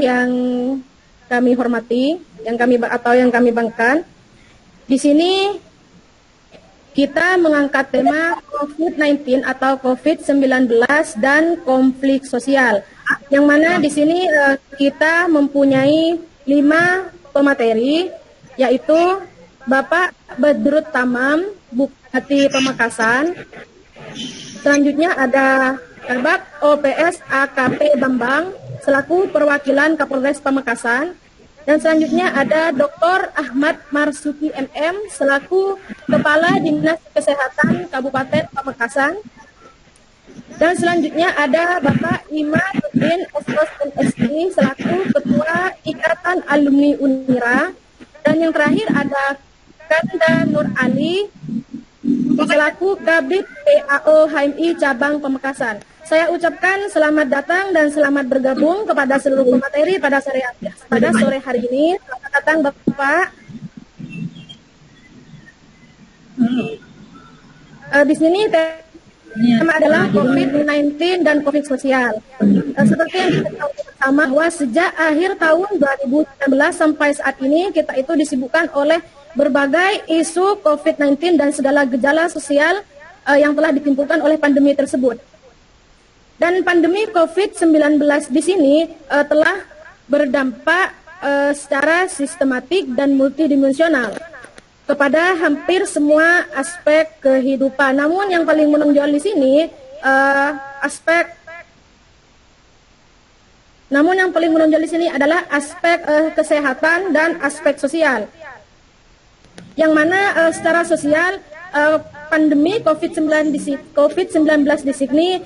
yang kami hormati, yang kami banggakan, di sini kita mengangkat tema COVID-19 atau COVID-19 dan konflik sosial. Yang mana di sini kita mempunyai 5 pemateri, yaitu Bapak Badrut Tamam, Bupati Pamekasan. Selanjutnya ada Kabak OPS AKP Bambang, selaku perwakilan Kapolres Pamekasan. Dan selanjutnya ada Dr. Ahmad Marsuki MM selaku Kepala Dinas Kesehatan Kabupaten Pamekasan. Dan selanjutnya ada Bapak Imaduddin SOSNSI selaku Ketua Ikatan Alumni Unira. Dan yang terakhir ada Kanda Nur Ali selaku Kabid PAO HMI Cabang Pamekasan. Saya ucapkan selamat datang dan selamat bergabung kepada seluruh pemateri pada sore hari ini. Selamat datang Bapak. Di sini tema adalah COVID-19 dan COVID sosial. Seperti yang kita tahu bersama bahwa sejak akhir tahun 2019 sampai saat ini kita itu disibukkan oleh berbagai isu COVID-19 dan segala gejala sosial yang telah ditimbulkan oleh pandemi tersebut. Dan pandemi COVID-19 di sini telah berdampak secara sistematik dan multidimensional kepada hampir semua aspek kehidupan. Namun yang paling menonjol di sini adalah aspek kesehatan dan aspek sosial. Yang mana secara sosial pandemi COVID-19 di sini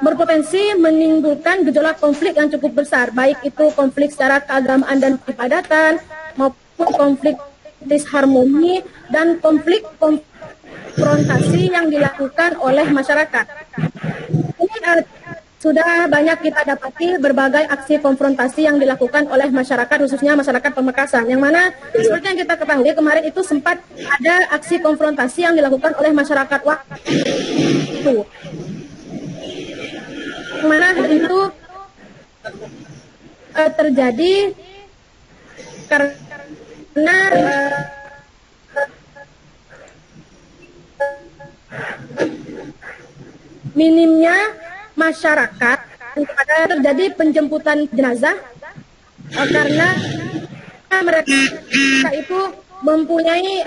berpotensi menimbulkan gejolak konflik yang cukup besar, baik itu konflik secara keagamaan dan peribadatan maupun konflik disharmoni dan konflik konfrontasi yang dilakukan oleh masyarakat. Ini sudah banyak kita dapati berbagai aksi konfrontasi yang dilakukan oleh masyarakat, khususnya masyarakat Pamekasan, yang mana seperti yang kita ketahui kemarin itu sempat ada aksi konfrontasi yang dilakukan oleh masyarakat waktu. Mana itu terjadi karena minimnya masyarakat kepada terjadi penjemputan jenazah karena mereka itu mempunyai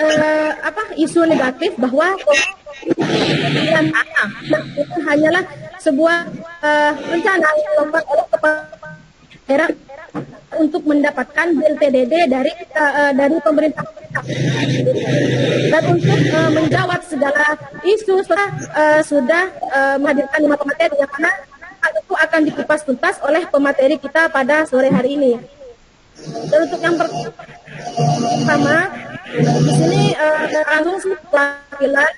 isu negatif bahwa itu hanyalah sebuah rencana yang dilakukan oleh kepala daerah untuk mendapatkan BLTDD dari pemerintah. Dan untuk menjawab segala isu sudah menghadirkan 5 pemateri yang mana hal itu akan dikupas tuntas oleh pemateri kita pada sore hari ini. Dan untuk yang pertama di sini langsung perwakilan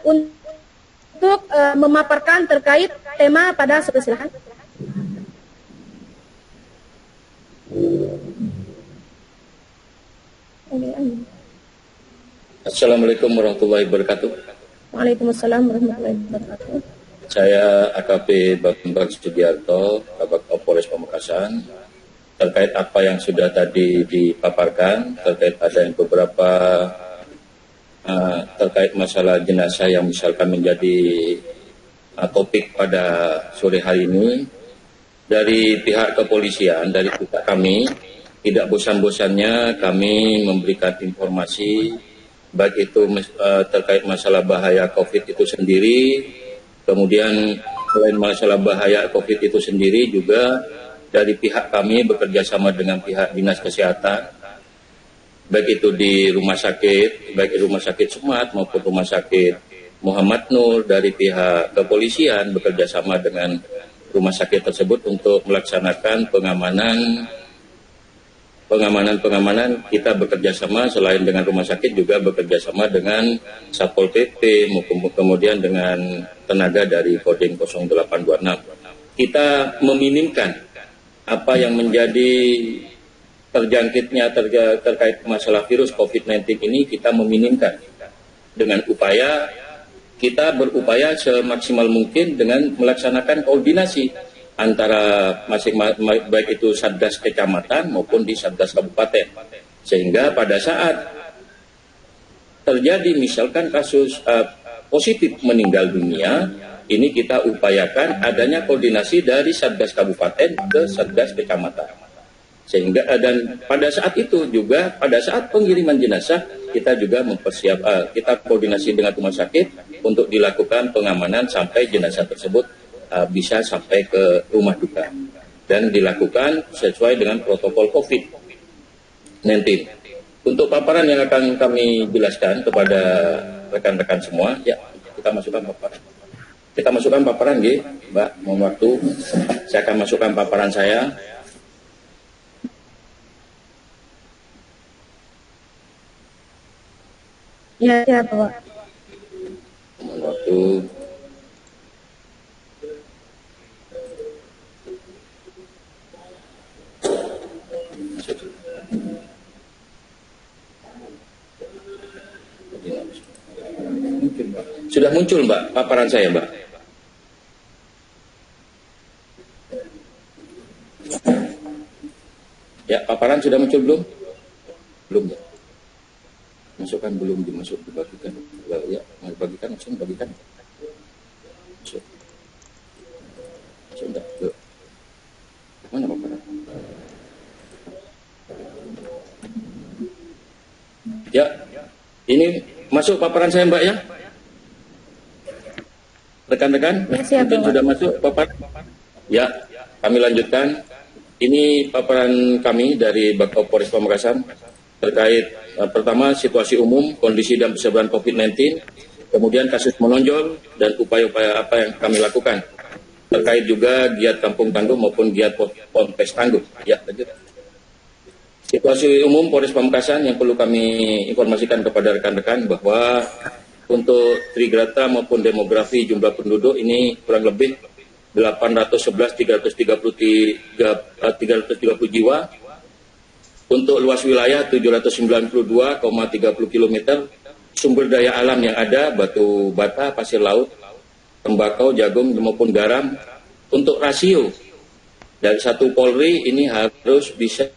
untuk memaparkan terkait tema pada sore. Silakan. Assalamualaikum warahmatullahi wabarakatuh. Waalaikumsalam warahmatullahi wabarakatuh. Saya AKP Bambang Sugiarto, Kabak Polres Pamekasan. Terkait apa yang sudah tadi dipaparkan, terkait ada yang beberapa terkait masalah jenazah yang misalkan menjadi topik pada sore hari ini, dari pihak kepolisian, dari pihak kami, tidak bosan-bosannya kami memberikan informasi, baik itu terkait masalah bahaya COVID itu sendiri, kemudian selain masalah bahaya COVID itu sendiri juga dari pihak kami bekerja sama dengan pihak Dinas Kesehatan, baik itu di rumah sakit, baik di rumah sakit Sumat maupun rumah sakit Muhammad Nur, dari pihak kepolisian bekerja sama dengan rumah sakit tersebut untuk melaksanakan pengamanan. Kita bekerja sama selain dengan rumah sakit juga bekerja sama dengan Satpol PP maupun kemudian dengan tenaga dari Kodim 0826. Kita meminimkan apa yang menjadi terjangkitnya terkait masalah virus COVID-19 ini, kita meminimkan dengan upaya kita berupaya semaksimal mungkin dengan melaksanakan koordinasi antara baik itu Satgas Kecamatan maupun di Satgas Kabupaten. Sehingga pada saat terjadi misalkan kasus positif meninggal dunia, ini kita upayakan adanya koordinasi dari Satgas Kabupaten ke Satgas Kecamatan. Sehingga dan pada saat itu juga pada saat pengiriman jenazah kita juga kita koordinasi dengan rumah sakit untuk dilakukan pengamanan sampai jenazah tersebut bisa sampai ke rumah duka dan dilakukan sesuai dengan protokol COVID-19. Untuk paparan yang akan kami jelaskan kepada rekan-rekan semua, ya kita masukkan paparan. Kita masukkan paparan, Mbak, mohon waktu. Saya akan masukkan paparan saya. Ya, ya, Pak. Waktu. Sudah muncul, Mbak, paparan saya, Mbak. Ya, paparan sudah muncul belum? Belum, ya. Masukkan belum dibagikan. Ya, mau bagikan langsung bagikan. Masuk. Sudah. Yuk. Mana paparan? Ya, ini masuk paparan saya, Mbak, ya. Rekan-rekan, mungkin sudah masuk paparan. Ya, kami lanjutkan. Ini paparan kami dari Bakopolres Pamekasan terkait pertama situasi umum, kondisi dan persebaran COVID-19, kemudian kasus menonjol dan upaya-upaya apa yang kami lakukan terkait juga giat Kampung Tangguh maupun giat Ponpes Tangguh. Ya, lanjut. Situasi umum Polres Pamekasan yang perlu kami informasikan kepada rekan-rekan bahwa untuk Trigrata maupun demografi jumlah penduduk ini kurang lebih 811.330 jiwa. Untuk luas wilayah 792,30 km, sumber daya alam yang ada batu bata, pasir laut, tembakau, jagung maupun garam. Untuk rasio dari satu Polri ini harus bisa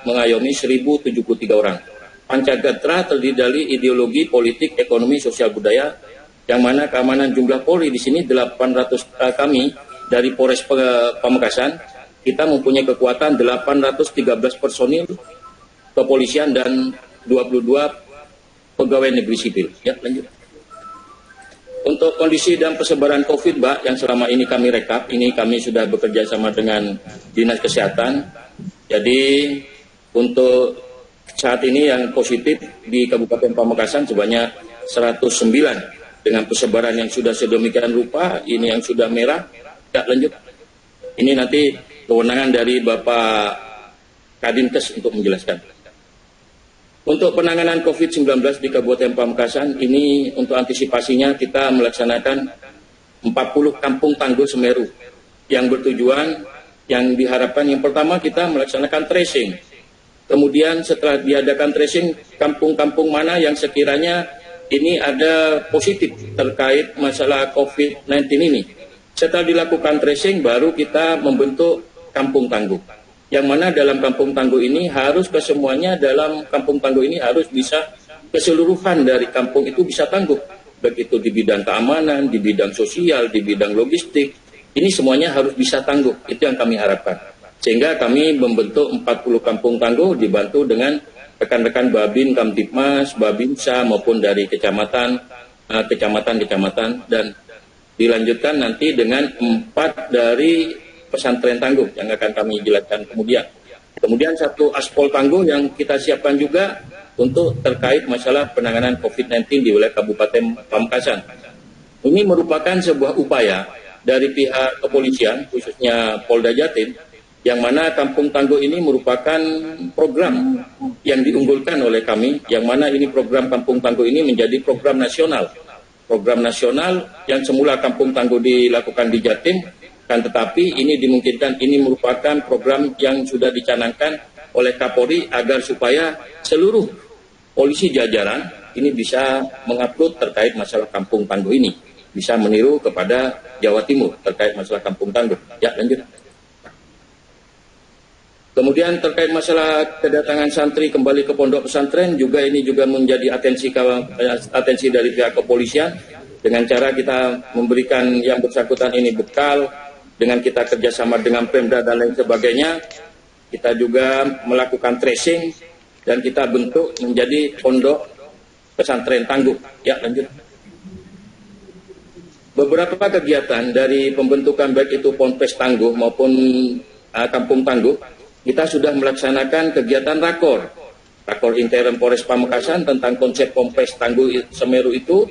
mengayomi 1073 orang. Pancagatra terdiri dari ideologi, politik, ekonomi, sosial, budaya, yang mana keamanan jumlah Polri di sini 800 kami dari Polres Pamekasan. Kita mempunyai kekuatan 813 personil kepolisian dan 22 pegawai negeri sipil. Ya, lanjut. Untuk kondisi dan persebaran COVID, Mbak, yang selama ini kami rekap, ini kami sudah bekerja sama dengan Dinas Kesehatan. Jadi untuk saat ini yang positif di Kabupaten Pamekasan sebanyak 109 dengan persebaran yang sudah sedemikian rupa, ini yang sudah merah. Ya, lanjut. Ini nanti kewenangan dari Bapak Kadinkes untuk menjelaskan. Untuk penanganan COVID-19 di Kabupaten Pamekasan, ini untuk antisipasinya kita melaksanakan 40 kampung tangguh Semeru yang bertujuan, yang diharapkan yang pertama kita melaksanakan tracing. Kemudian setelah diadakan tracing, kampung-kampung mana yang sekiranya ini ada positif terkait masalah COVID-19 ini. Setelah dilakukan tracing, baru kita membentuk kampung tangguh. Yang mana dalam kampung tangguh ini harus kesemuanya dalam kampung tangguh ini harus bisa keseluruhan dari kampung itu bisa tangguh. Baik itu di bidang keamanan, di bidang sosial, di bidang logistik. Ini semuanya harus bisa tangguh. Itu yang kami harapkan. Sehingga kami membentuk 40 kampung tangguh dibantu dengan rekan-rekan Babin, Kamtipmas, Babinsa maupun dari kecamatan, dan dilanjutkan nanti dengan 4 dari pesantren tangguh yang akan kami jelaskan kemudian. Kemudian satu aspol tangguh yang kita siapkan juga untuk terkait masalah penanganan COVID-19 di wilayah Kabupaten Pamekasan. Ini merupakan sebuah upaya dari pihak kepolisian, khususnya Polda Jatim, yang mana kampung tangguh ini merupakan program yang diunggulkan oleh kami, yang mana ini program kampung tangguh ini menjadi program nasional. Program nasional yang semula kampung tangguh dilakukan di Jatim, kan tetapi ini dimungkinkan ini merupakan program yang sudah dicanangkan oleh Kapolri agar supaya seluruh polisi jajaran ini bisa mengupload terkait masalah kampung tangguh ini. Bisa meniru kepada Jawa Timur terkait masalah kampung tangguh. Ya, lanjut. Kemudian terkait masalah kedatangan santri kembali ke pondok pesantren, juga ini juga menjadi atensi dari pihak kepolisian, dengan cara kita memberikan yang bersangkutan ini bekal, dengan kita kerjasama dengan Pemda dan lain sebagainya. Kita juga melakukan tracing dan kita bentuk menjadi pondok pesantren tangguh. Ya, lanjut. Beberapa kegiatan dari pembentukan baik itu Ponpes Tangguh maupun Kampung Tangguh, kita sudah melaksanakan kegiatan rakor intern Polres Pamekasan tentang konsep Ponpes Tangguh Semeru itu.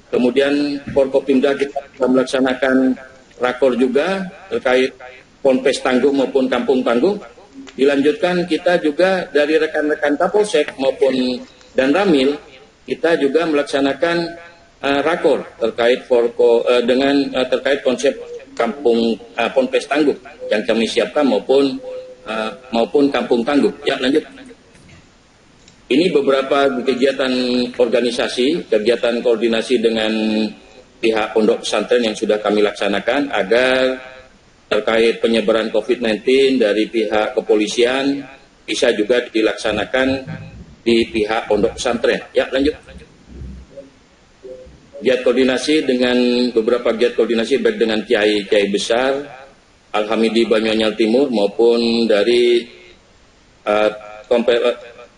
Kemudian Forkopimda kita sudah melaksanakan rakor juga terkait Ponpes Tangguh maupun Kampung Tangguh. Dilanjutkan kita juga dari rekan-rekan Kapolsek maupun dan Ramil, kita juga melaksanakan rakor terkait terkait konsep kampung Ponpes Tangguh yang kami siapkan maupun Kampung Tangguh. Ya, lanjut. Ini beberapa kegiatan organisasi, kegiatan koordinasi dengan pihak pondok pesantren yang sudah kami laksanakan agar terkait penyebaran COVID-19 dari pihak kepolisian bisa juga dilaksanakan di pihak pondok pesantren. Ya, lanjut. Giat koordinasi dengan beberapa giat koordinasi baik dengan kiai besar Al-Hamidi Banyuanyar Timur maupun dari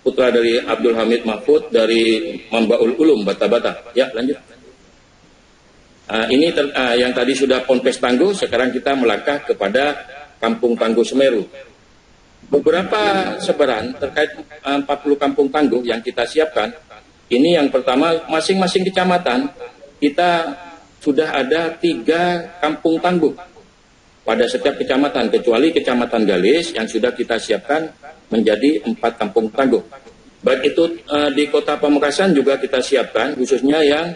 putra dari Abdul Hamid Mahfud dari Mambaul Ulum Bata-Bata. Ya, lanjut. Ini yang tadi sudah Ponpes Tangguh, sekarang kita melangkah kepada Kampung Tangguh Semeru. Beberapa sebaran terkait 40 Kampung Tangguh yang kita siapkan. Ini yang pertama, masing-masing kecamatan kita sudah ada 3 kampung tangguh pada setiap kecamatan, kecuali Kecamatan Galis yang sudah kita siapkan menjadi 4 kampung tangguh. Baik itu di Kota Pamekasan juga kita siapkan, khususnya yang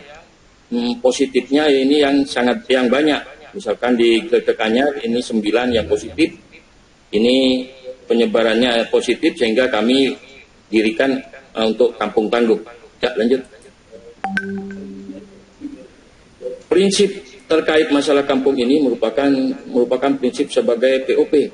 positifnya ini yang banyak. Misalkan di Kletekannya ini 9 yang positif. Ini penyebarannya positif sehingga kami dirikan untuk kampung tangguh. Ya, lanjut. Prinsip terkait masalah kampung ini merupakan prinsip sebagai POP,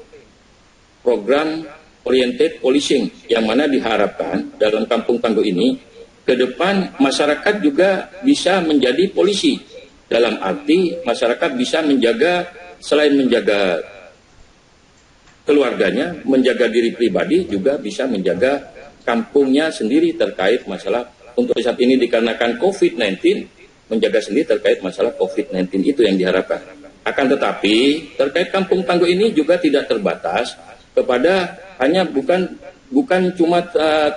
Program Oriented Policing, yang mana diharapkan dalam kampung tangguh ini ke depan masyarakat juga bisa menjadi polisi. Dalam arti masyarakat bisa menjaga, selain menjaga keluarganya, menjaga diri pribadi, juga bisa menjaga kampungnya sendiri terkait masalah. Untuk saat ini dikarenakan COVID-19, menjaga sendiri terkait masalah COVID-19 itu yang diharapkan. Akan tetapi terkait kampung tangguh ini juga tidak terbatas kepada hanya bukan cuma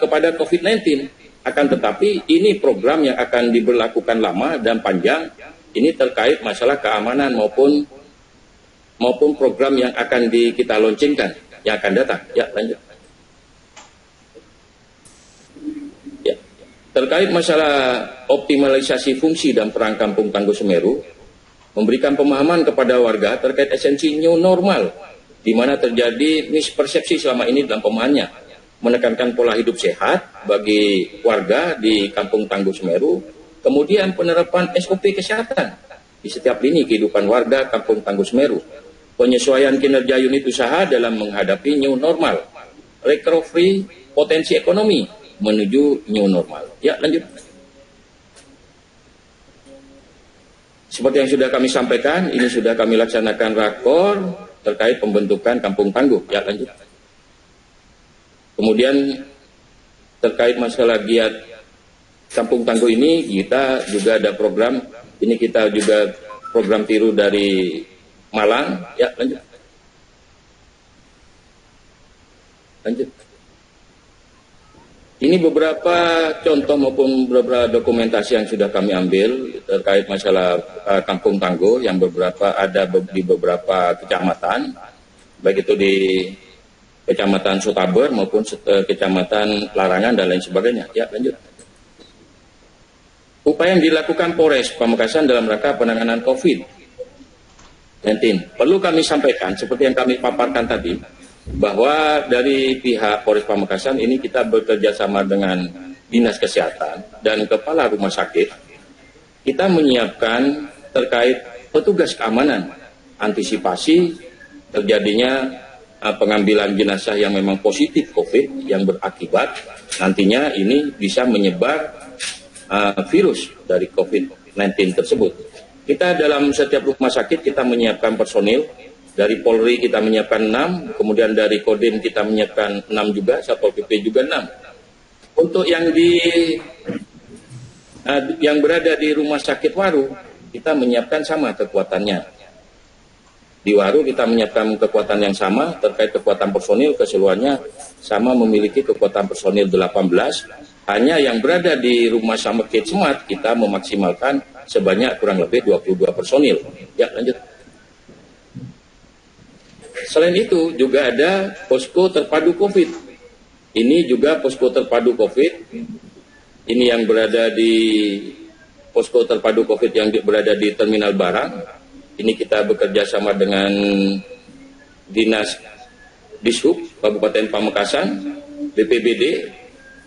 kepada COVID-19. Akan tetapi ini program yang akan diberlakukan lama dan panjang. Ini terkait masalah keamanan maupun program yang akan kita launchingkan yang akan datang. Ya, lanjut. Terkait masalah optimalisasi fungsi dan peran Kampung Tangguh Semeru, memberikan pemahaman kepada warga terkait esensi new normal, di mana terjadi mispersepsi selama ini dalam pemahamannya, menekankan pola hidup sehat bagi warga di Kampung Tangguh Semeru, kemudian penerapan SOP kesehatan di setiap lini kehidupan warga Kampung Tangguh Semeru, penyesuaian kinerja unit usaha dalam menghadapi new normal, recovery potensi ekonomi menuju new normal. Ya, lanjut. Seperti yang sudah kami sampaikan, ini sudah kami laksanakan rakor terkait pembentukan kampung tangguh. Ya, lanjut. Kemudian terkait masalah giat kampung tangguh ini, kita juga ada program, ini kita juga program tiru dari Malang. Ya, lanjut. Lanjut. Ini beberapa contoh maupun beberapa dokumentasi yang sudah kami ambil terkait masalah kampung tangguh yang beberapa ada di beberapa kecamatan, baik itu di Kecamatan Sotaber maupun Kecamatan Larangan dan lain sebagainya. Ya, lanjut. Upaya yang dilakukan Polres Pamekasan dalam rangka penanganan COVID-19. Perlu kami sampaikan seperti yang kami paparkan tadi, bahwa dari pihak Polres Pamekasan ini kita bekerja sama dengan Dinas Kesehatan dan Kepala Rumah Sakit, kita menyiapkan terkait petugas keamanan, antisipasi terjadinya pengambilan jenazah yang memang positif COVID yang berakibat nantinya ini bisa menyebar virus dari COVID-19 tersebut. Kita dalam setiap rumah sakit kita menyiapkan personil, dari Polri kita menyiapkan 6, kemudian dari Kodim kita menyiapkan 6 juga, Satpol PP juga 6. Untuk yang berada di rumah sakit Waru, kita menyiapkan sama kekuatannya. Di Waru kita menyiapkan kekuatan yang sama, terkait kekuatan personil keseluruhannya sama, memiliki kekuatan personil 18. Hanya yang berada di rumah sakit Semat kita memaksimalkan sebanyak kurang lebih 22 personil. Ya, lanjut. Selain itu juga ada posko terpadu COVID. Ini juga posko terpadu COVID. Ini yang berada di posko terpadu COVID yang berada di Terminal Barang. Ini kita bekerja sama dengan Dinas Dishub Kabupaten Pamekasan, BPBD,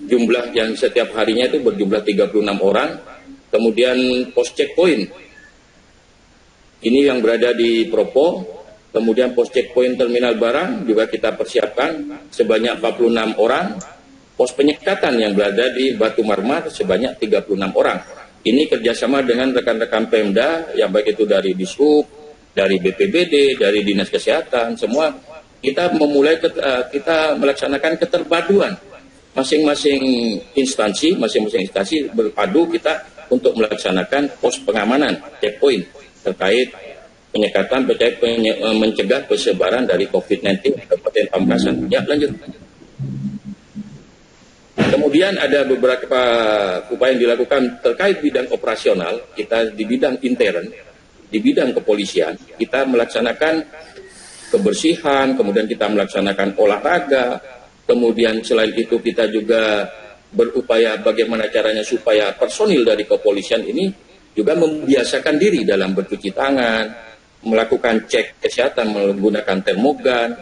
jumlah yang setiap harinya itu berjumlah 36 orang. Kemudian pos checkpoint, ini yang berada di Propo. Kemudian pos checkpoint Terminal Barang juga kita persiapkan sebanyak 46 orang. Pos penyekatan yang berada di Batu Marmar sebanyak 36 orang. Ini kerjasama dengan rekan-rekan Pemda, yang baik itu dari Dishub, dari BPBD, dari Dinas Kesehatan, semua kita kita melaksanakan keterpaduan. Masing-masing instansi berpadu kita untuk melaksanakan pos pengamanan, checkpoint, terkait penyekatan, mencegah persebaran dari COVID-19 di Kabupaten Pamekasan. Ya, lanjut. Kemudian ada beberapa upaya yang dilakukan terkait bidang operasional. Kita di bidang intern, di bidang kepolisian, kita melaksanakan kebersihan, kemudian kita melaksanakan olahraga, kemudian selain itu kita juga berupaya bagaimana caranya supaya personil dari kepolisian ini juga membiasakan diri dalam bercuci tangan, melakukan cek kesehatan menggunakan termogan.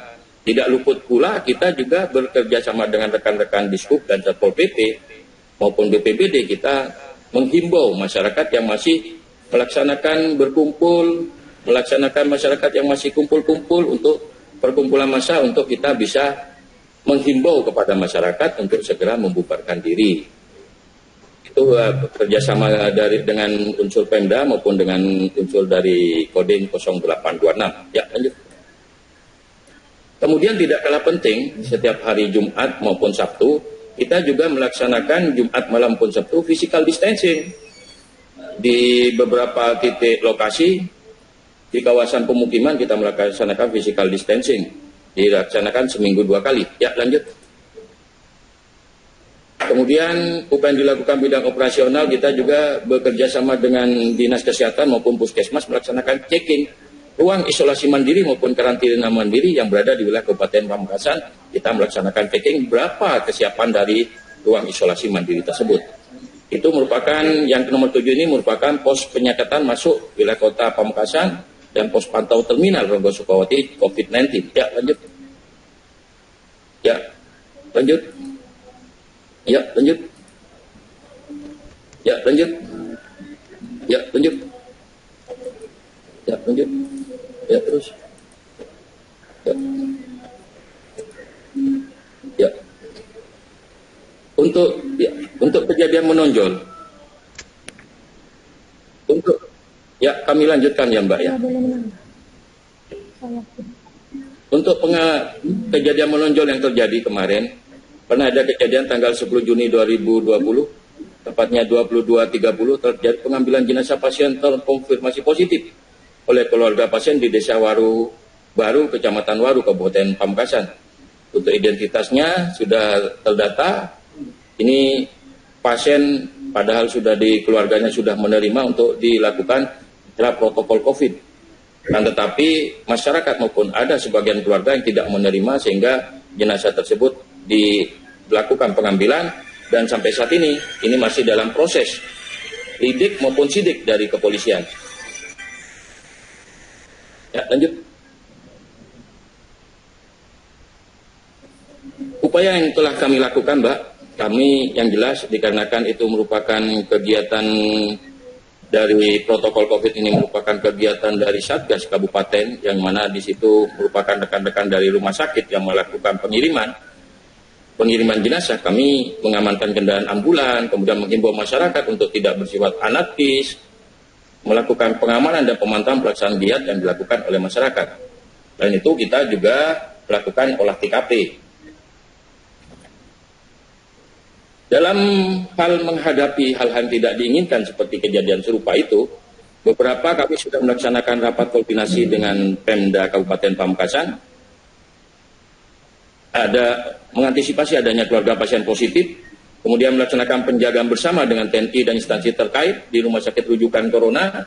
Tidak luput pula kita juga bekerja sama dengan rekan-rekan Dishub dan Satpol PP maupun BPBD, kita menghimbau masyarakat yang masih melaksanakan berkumpul, melaksanakan masyarakat yang masih kumpul-kumpul untuk perkumpulan massa, untuk kita bisa menghimbau kepada masyarakat untuk segera membubarkan diri. Itu kerjasama dengan unsur Pemda maupun dengan unsur dari Kodim 0826. Ya, lanjut. Kemudian tidak kalah penting, setiap hari Jumat maupun Sabtu, kita juga melaksanakan Jumat malam maupun Sabtu physical distancing. Di beberapa titik lokasi, di kawasan pemukiman kita melaksanakan physical distancing. Dilaksanakan seminggu 2 kali. Ya, lanjut. Kemudian upaya yang dilakukan bidang operasional, kita juga bekerja sama dengan Dinas Kesehatan maupun Puskesmas melaksanakan checking ruang isolasi mandiri maupun karantina mandiri yang berada di wilayah Kabupaten Pamekasan. Kita melaksanakan checking berapa kesiapan dari ruang isolasi mandiri tersebut. Itu merupakan yang nomor 7 ini merupakan pos penyekatan masuk wilayah kota Pamekasan dan pos pantau terminal Ronggo Sukawati COVID-19. Ya, lanjut. Ya, lanjut. Ya, lanjut. Ya, lanjut. Ya, lanjut. Ya, lanjut. Ya, terus. Ya. Ya. Untuk kejadian menonjol. Ya, kami lanjutkan ya, Mbak ya. Untuk kejadian menonjol yang terjadi kemarin, pernah ada kejadian tanggal 10 Juni 2020, tepatnya 22.30 terjadi pengambilan jenazah pasien terkonfirmasi positif oleh keluarga pasien di Desa Waru Baru, Kecamatan Waru, Kabupaten Pamekasan. Untuk identitasnya sudah terdata. Ini pasien padahal sudah keluarganya sudah menerima untuk dilakukan protokol COVID. Dan tetapi masyarakat maupun ada sebagian keluarga yang tidak menerima sehingga jenazah tersebut dilakukan pengambilan dan sampai saat ini masih dalam proses lidik maupun sidik dari kepolisian. Ya, lanjut. Upaya yang telah kami lakukan, Mbak, kami yang jelas dikarenakan itu merupakan kegiatan dari protokol COVID ini merupakan kegiatan dari Satgas Kabupaten, yang mana di situ merupakan rekan-rekan dari rumah sakit yang melakukan pengiriman jenazah. Kami mengamankan kendaraan ambulan, kemudian menghimbau masyarakat untuk tidak bersifat anarkis, melakukan pengamanan dan pemantauan pelaksanaan giat yang dilakukan oleh masyarakat. Dan itu kita juga melakukan olah TKP. Dalam hal menghadapi hal-hal tidak diinginkan seperti kejadian serupa itu, beberapa kami sudah melaksanakan rapat koordinasi dengan Pemda Kabupaten Pamekasan. Ada mengantisipasi adanya keluarga pasien positif, kemudian melaksanakan penjagaan bersama dengan TNI dan instansi terkait di rumah sakit rujukan corona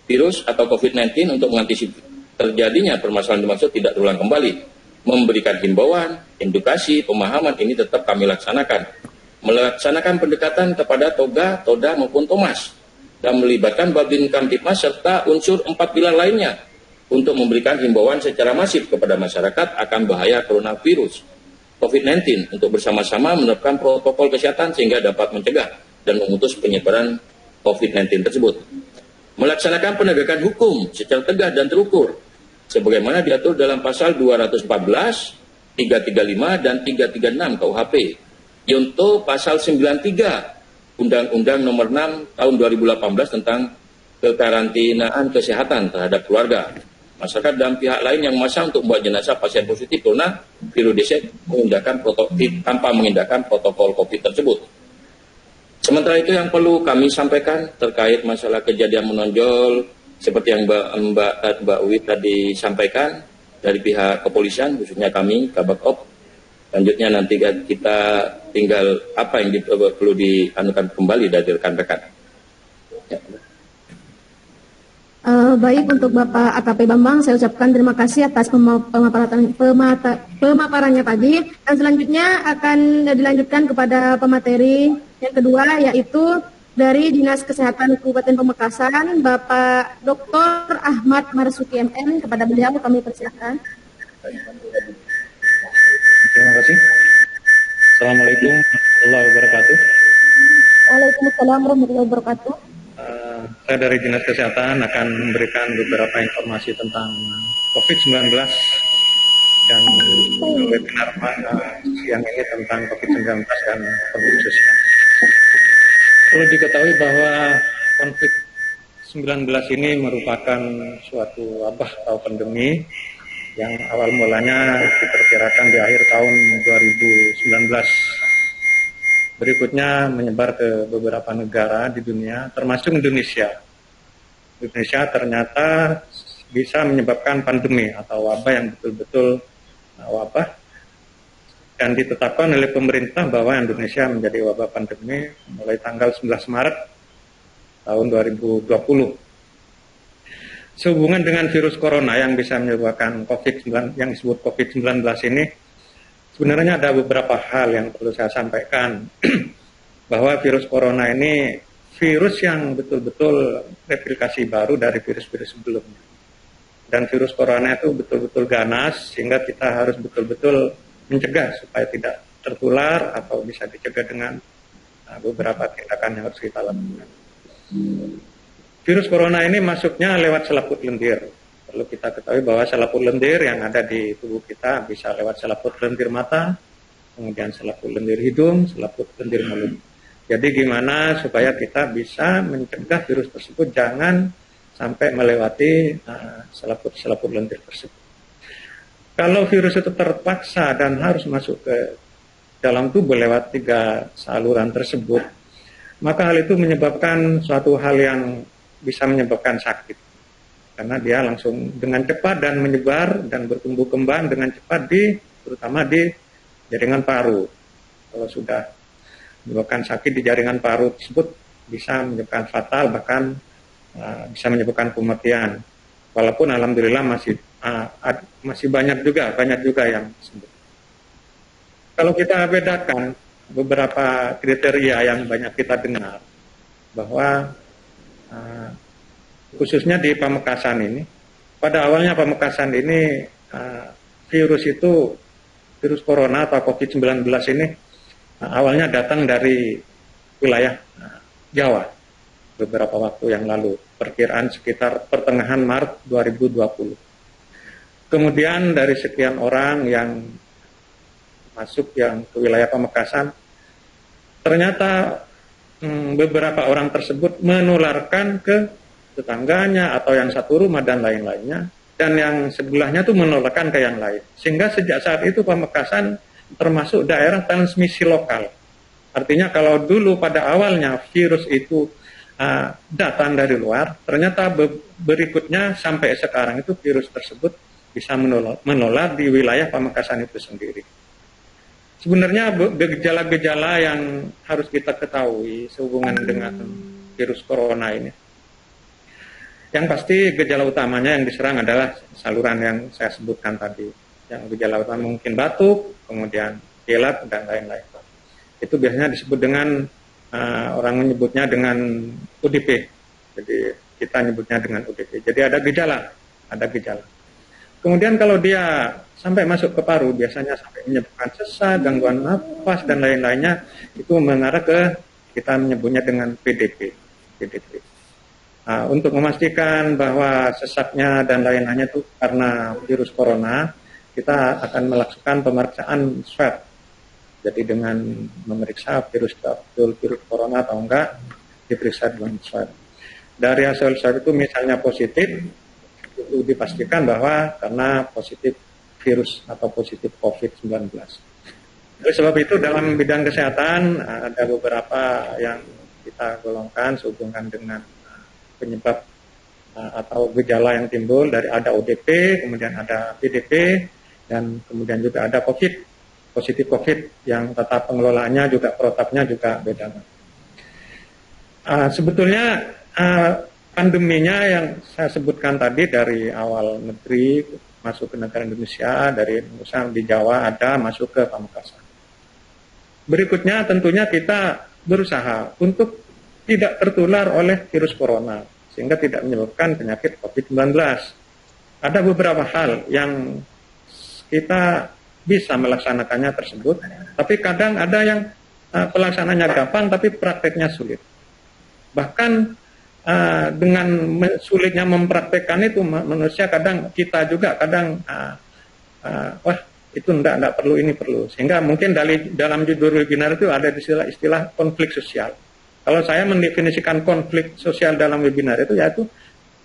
virus atau COVID-19 untuk mengantisipasi terjadinya permasalahan dimaksud tidak terulang kembali. Memberikan himbauan, edukasi, pemahaman ini tetap kami laksanakan. Melaksanakan pendekatan kepada Toga, Toda maupun Thomas dan melibatkan Babin Kamtipmas serta unsur 4 pilar lainnya untuk memberikan himbauan secara masif kepada masyarakat akan bahaya coronavirus COVID-19 untuk bersama-sama menerapkan protokol kesehatan sehingga dapat mencegah dan memutus penyebaran COVID-19 tersebut. Melaksanakan penegakan hukum secara tegas dan terukur sebagaimana diatur dalam pasal 214, 335 dan 336 KUHP. Yaitu pasal 93 Undang-Undang Nomor 6 Tahun 2018 tentang kekarantinaan kesehatan terhadap keluarga, masyarakat dan pihak lain yang memaksa untuk membuat jenazah pasien positif corona virus DC tanpa mengindahkan protokol COVID tersebut. Sementara itu yang perlu kami sampaikan terkait masalah kejadian menonjol seperti yang Mbak Uwi tadi sampaikan dari pihak kepolisian, khususnya kami Kabak-Op. Selanjutnya nanti kita tinggal apa yang perlu dianukan kembali dari rekan-rekan. Ya. Baik, untuk Bapak AKP Bambang, saya ucapkan terima kasih atas pemaparannya tadi. Dan selanjutnya akan dilanjutkan kepada pemateri yang kedua, yaitu dari Dinas Kesehatan Kabupaten Pamekasan, Bapak Dr. Ahmad Marsuki MM. Kepada beliau kami persilakan. Terima kasih. Assalamualaikum warahmatullahi wabarakatuh. Waalaikumsalam warahmatullahi wabarakatuh. Saya dari Dinas Kesehatan akan memberikan beberapa informasi tentang COVID-19 dan webinar siang ini tentang COVID-19 dan konflik sosial. Perlu diketahui bahwa konflik 19 ini merupakan suatu wabah atau pandemi yang awal mulanya diperkirakan di akhir tahun 2019. Berikutnya menyebar ke beberapa negara di dunia, termasuk Indonesia. Indonesia ternyata bisa menyebabkan pandemi atau wabah yang betul-betul wabah, dan ditetapkan oleh pemerintah bahwa Indonesia menjadi wabah pandemi mulai tanggal 11 Maret tahun 2020. Sehubungan dengan virus corona yang bisa menyebabkan COVID-19 yang disebut COVID-19 ini, sebenarnya ada beberapa hal yang perlu saya sampaikan. Bahwa virus corona ini virus yang betul-betul replikasi baru dari virus-virus sebelumnya. Dan virus corona itu betul-betul ganas, sehingga kita harus betul-betul mencegah supaya tidak tertular atau bisa dicegah dengan beberapa tindakan yang harus kita lakukan. Virus corona ini masuknya lewat selaput lendir. Perlu kita ketahui bahwa selaput lendir yang ada di tubuh kita bisa lewat selaput lendir mata, kemudian selaput lendir hidung, selaput lendir mulut. Jadi gimana supaya kita bisa mencegah virus tersebut jangan sampai melewati selaput lendir tersebut. Kalau virus itu terpaksa dan harus masuk ke dalam tubuh lewat 3 saluran tersebut, maka hal itu menyebabkan suatu hal yang bisa menyebabkan sakit, karena dia langsung dengan cepat dan menyebar dan bertumbuh kembang dengan cepat terutama di jaringan paru. Kalau sudah menyebabkan sakit di jaringan paru tersebut bisa menyebabkan fatal, bahkan bisa menyebabkan kematian. Walaupun alhamdulillah masih banyak juga yang sembuh. Kalau kita bedakan beberapa kriteria yang banyak kita dengar, bahwa khususnya di Pamekasan ini, pada awalnya Pamekasan ini virus corona atau COVID-19 ini awalnya datang dari wilayah Jawa beberapa waktu yang lalu, perkiraan sekitar pertengahan Maret 2020. Kemudian dari sekian orang yang masuk yang ke wilayah Pamekasan, ternyata beberapa orang tersebut menularkan ke tetangganya atau yang satu rumah dan lain-lainnya, dan yang sebelahnya itu menularkan ke yang lain. Sehingga sejak saat itu Pamekasan termasuk daerah transmisi lokal. Artinya kalau dulu pada awalnya virus itu datang dari luar, ternyata berikutnya sampai sekarang itu virus tersebut bisa menular di wilayah Pamekasan itu sendiri. Sebenarnya gejala-gejala yang harus kita ketahui sehubungan dengan virus corona ini. Yang pasti gejala utamanya yang diserang adalah saluran yang saya sebutkan tadi. Yang gejala utama mungkin batuk, kemudian pilek, dan lain-lain. Itu biasanya disebut dengan, orang menyebutnya dengan UDP. Jadi kita nyebutnya dengan UDP. Jadi ada gejala. Kemudian kalau dia sampai masuk ke paru, biasanya sampai menyebabkan sesak, gangguan nafas, dan lain-lainnya, itu mengarah ke kita menyebutnya dengan PDP. Untuk memastikan bahwa sesaknya dan lain-lainnya itu karena virus corona, kita akan melakukan pemeriksaan swab. Jadi dengan memeriksa virus corona atau enggak, diperiksa dengan swab. Dari hasil swab itu misalnya positif, itu dipastikan bahwa karena positif virus atau positif COVID-19. Oleh sebab itu dalam bidang kesehatan ada beberapa yang kita golongkan sehubungan dengan penyebab atau gejala yang timbul, dari ada ODP, kemudian ada PDP, dan kemudian juga ada positif COVID yang tata pengelolaannya juga protapnya juga beda. Sebetulnya pandeminya yang saya sebutkan tadi dari awal negeri masuk ke negara Indonesia, dari misalnya di Jawa ada masuk ke Pamekasan. Berikutnya tentunya kita berusaha untuk tidak tertular oleh virus corona sehingga tidak menyebabkan penyakit COVID-19. Ada beberapa hal yang kita bisa melaksanakannya tersebut, tapi kadang ada yang pelaksananya gampang tapi prakteknya sulit. Bahkan dengan sulitnya mempraktekkan itu manusia kita juga kadang wah itu enggak perlu, ini perlu, sehingga mungkin dalam judul webinar itu ada istilah konflik sosial. Kalau saya mendefinisikan konflik sosial dalam webinar itu yaitu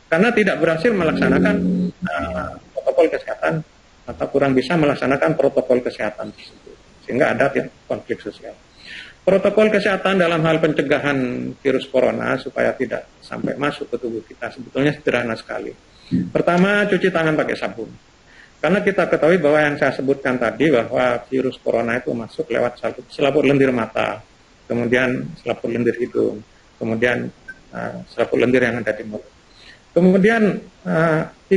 karena tidak berhasil melaksanakan protokol kesehatan atau kurang bisa melaksanakan protokol kesehatan tersebut, sehingga ada konflik sosial. Protokol kesehatan dalam hal pencegahan virus corona supaya tidak sampai masuk ke tubuh kita sebetulnya sederhana sekali. Pertama, cuci tangan pakai sabun. Karena kita ketahui bahwa yang saya sebutkan tadi bahwa virus corona itu masuk lewat selaput lendir mata, kemudian selaput lendir hidung, kemudian selaput lendir yang ada di mulut. Kemudian 3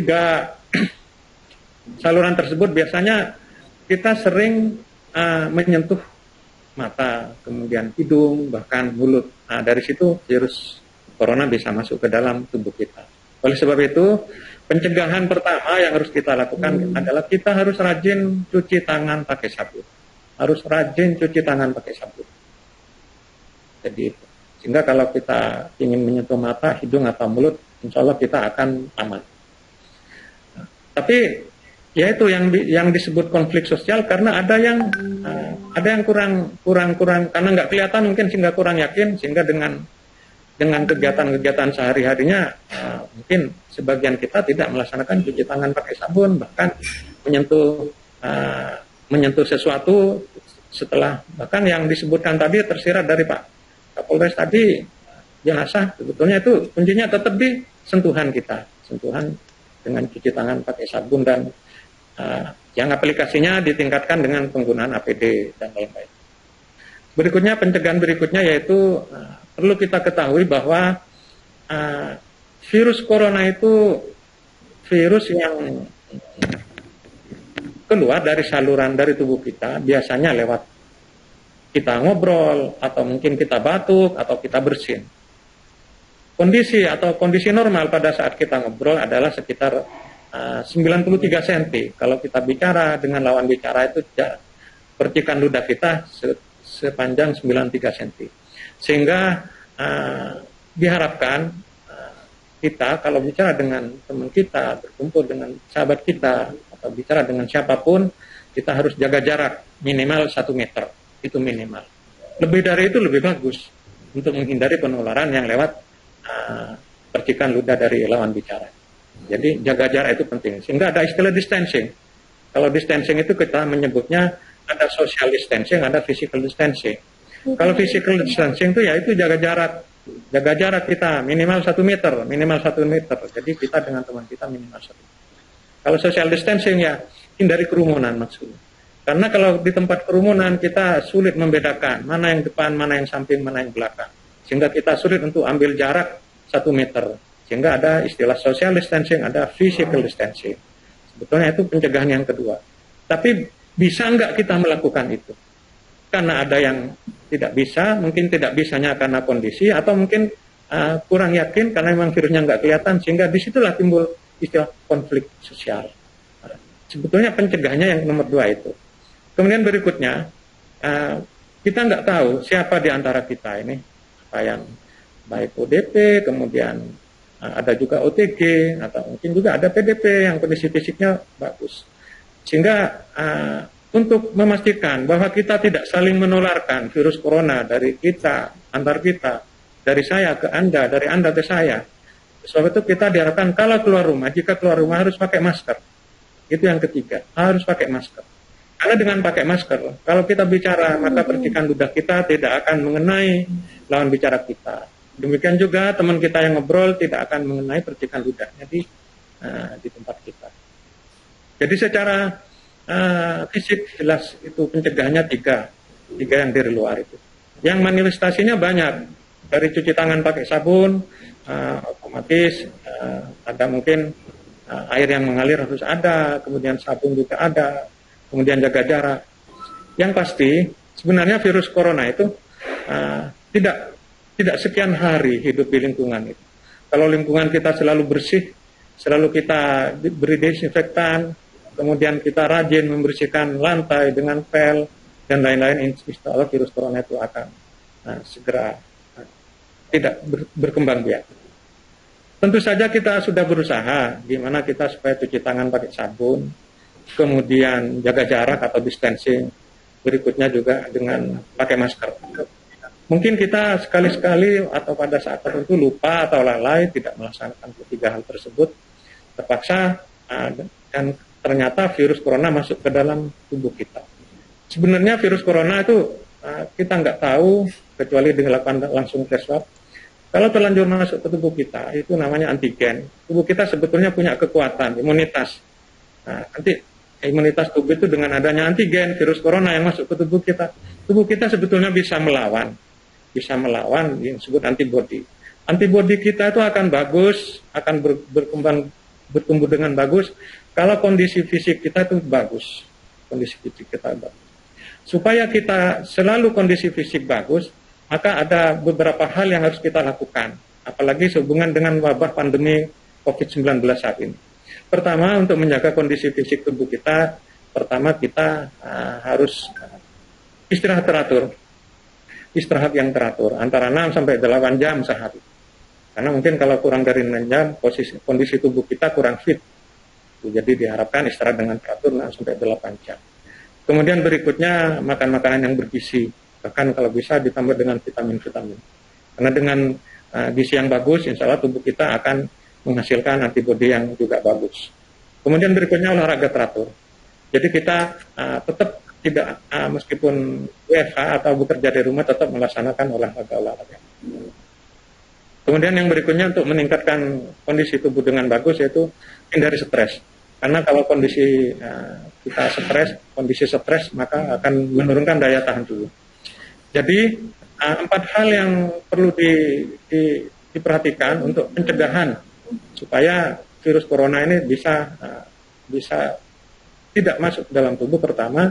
saluran tersebut biasanya kita sering menyentuh mata, kemudian hidung, bahkan mulut. Nah, dari situ virus corona bisa masuk ke dalam tubuh kita. Oleh sebab itu, pencegahan pertama yang harus kita lakukan adalah kita harus rajin cuci tangan pakai sabun. Harus rajin cuci tangan pakai sabun. Jadi, sehingga kalau kita ingin menyentuh mata, hidung, atau mulut, insya Allah kita akan aman. Nah, tapi yaitu yang disebut konflik sosial karena ada yang kurang karena nggak kelihatan mungkin sehingga kurang yakin, sehingga dengan kegiatan sehari-harinya mungkin sebagian kita tidak melaksanakan cuci tangan pakai sabun, bahkan menyentuh sesuatu setelah, bahkan yang disebutkan tadi tersirat dari Pak Kapolres tadi, jenazah sebetulnya itu kuncinya tetap di sentuhan kita, sentuhan dengan cuci tangan pakai sabun, dan yang aplikasinya ditingkatkan dengan penggunaan APD dan lain-lain. Berikutnya, pencegahan berikutnya yaitu perlu kita ketahui bahwa virus corona itu virus yang keluar dari saluran dari tubuh kita, biasanya lewat kita ngobrol, atau mungkin kita batuk, atau kita bersin. Kondisi normal pada saat kita ngobrol adalah sekitar 93 cm. Kalau kita bicara dengan lawan bicara itu percikan ludah kita sepanjang 93 cm. Sehingga diharapkan kita kalau bicara dengan teman kita, berkumpul dengan sahabat kita, atau bicara dengan siapapun, kita harus jaga jarak minimal 1 meter, itu minimal. Lebih dari itu lebih bagus untuk menghindari penularan yang lewat percikan ludah dari lawan bicara. Jadi jaga jarak itu penting. Sehingga ada istilah distancing. Kalau distancing itu kita menyebutnya ada social distancing, ada physical distancing. Kalau physical distancing itu ya itu jaga jarak kita minimal 1 meter, Jadi kita dengan teman kita minimal 1 meter. Kalau social distancing ya hindari kerumunan maksudnya. Karena kalau di tempat kerumunan kita sulit membedakan mana yang depan, mana yang samping, mana yang belakang. Sehingga kita sulit untuk ambil jarak 1 meter. Sehingga ada istilah social distancing, ada physical distancing. Sebetulnya itu pencegahan yang kedua. Tapi bisa nggak kita melakukan itu? Karena ada yang tidak bisa, mungkin tidak bisanya karena kondisi, atau mungkin kurang yakin karena memang virusnya nggak kelihatan, sehingga disitulah timbul istilah konflik sosial. Sebetulnya pencegahannya yang nomor 2 itu. Kemudian berikutnya, kita nggak tahu siapa di antara kita ini, apa yang baik ODP, kemudian ada juga OTG, atau mungkin juga ada PDP yang kondisi fisiknya bagus. Sehingga untuk memastikan bahwa kita tidak saling menularkan virus corona dari kita, antar kita, dari saya ke Anda, dari Anda ke saya. Sebab itu kita diharapkan kalau keluar rumah, jika keluar rumah harus pakai masker. Itu yang ketiga, harus pakai masker. Karena dengan pakai masker, kalau kita bicara maka percikan ludah kita tidak akan mengenai lawan bicara kita. Demikian juga teman kita yang ngobrol tidak akan mengenai percikan ludahnya di tempat kita. Jadi secara fisik jelas itu pencegahannya tiga yang dari luar itu. Yang manifestasinya banyak, dari cuci tangan pakai sabun, otomatis ada mungkin air yang mengalir harus ada, kemudian sabun juga ada, kemudian jaga jarak. Yang pasti sebenarnya virus corona itu tidak sekian hari hidup di lingkungan itu. Kalau lingkungan kita selalu bersih, selalu kita beri desinfektan, kemudian kita rajin membersihkan lantai dengan pel dan lain-lain, insya Allah virus corona itu akan segera tidak berkembang biak. Tentu saja kita sudah berusaha gimana kita supaya cuci tangan pakai sabun, kemudian jaga jarak atau distancing, berikutnya juga dengan pakai masker. Mungkin kita sekali-sekali atau pada saat tertentu lupa atau lalai tidak melaksanakan ketiga hal tersebut, terpaksa dan ternyata virus corona masuk ke dalam tubuh kita. Sebenarnya virus corona itu kita nggak tahu kecuali dilakukan langsung tes swab. Kalau terlanjur masuk ke tubuh kita, itu namanya antigen. Tubuh kita sebetulnya punya kekuatan, imunitas. Nanti imunitas tubuh itu dengan adanya antigen, virus corona yang masuk ke tubuh kita sebetulnya bisa melawan yang disebut antibody. Antibody kita itu akan bagus, akan bertumbuh dengan bagus kalau kondisi fisik kita itu bagus. Supaya kita selalu kondisi fisik bagus, maka ada beberapa hal yang harus kita lakukan, apalagi sehubungan dengan wabah pandemi COVID-19 saat ini. Pertama, untuk menjaga kondisi fisik tubuh kita, pertama kita harus istirahat yang teratur, antara 6 sampai 8 jam sehari. Karena mungkin kalau kurang dari 6 jam, kondisi tubuh kita kurang fit. Jadi diharapkan istirahat dengan teratur 6 sampai 8 jam. Kemudian berikutnya makan makanan yang bergizi, bahkan kalau bisa ditambah dengan vitamin-vitamin. Karena dengan gizi yang bagus, insya Allah tubuh kita akan menghasilkan antibodi yang juga bagus. Kemudian berikutnya olahraga teratur. Jadi kita tetap tidak meskipun WFH atau bekerja di rumah tetap melaksanakan olahraga. Kemudian yang berikutnya untuk meningkatkan kondisi tubuh dengan bagus yaitu hindari stres. Karena kalau kondisi kita kondisi stres maka akan menurunkan daya tahan tubuh. Jadi 4 hal yang perlu diperhatikan untuk pencegahan supaya virus corona ini bisa tidak masuk dalam tubuh. Pertama,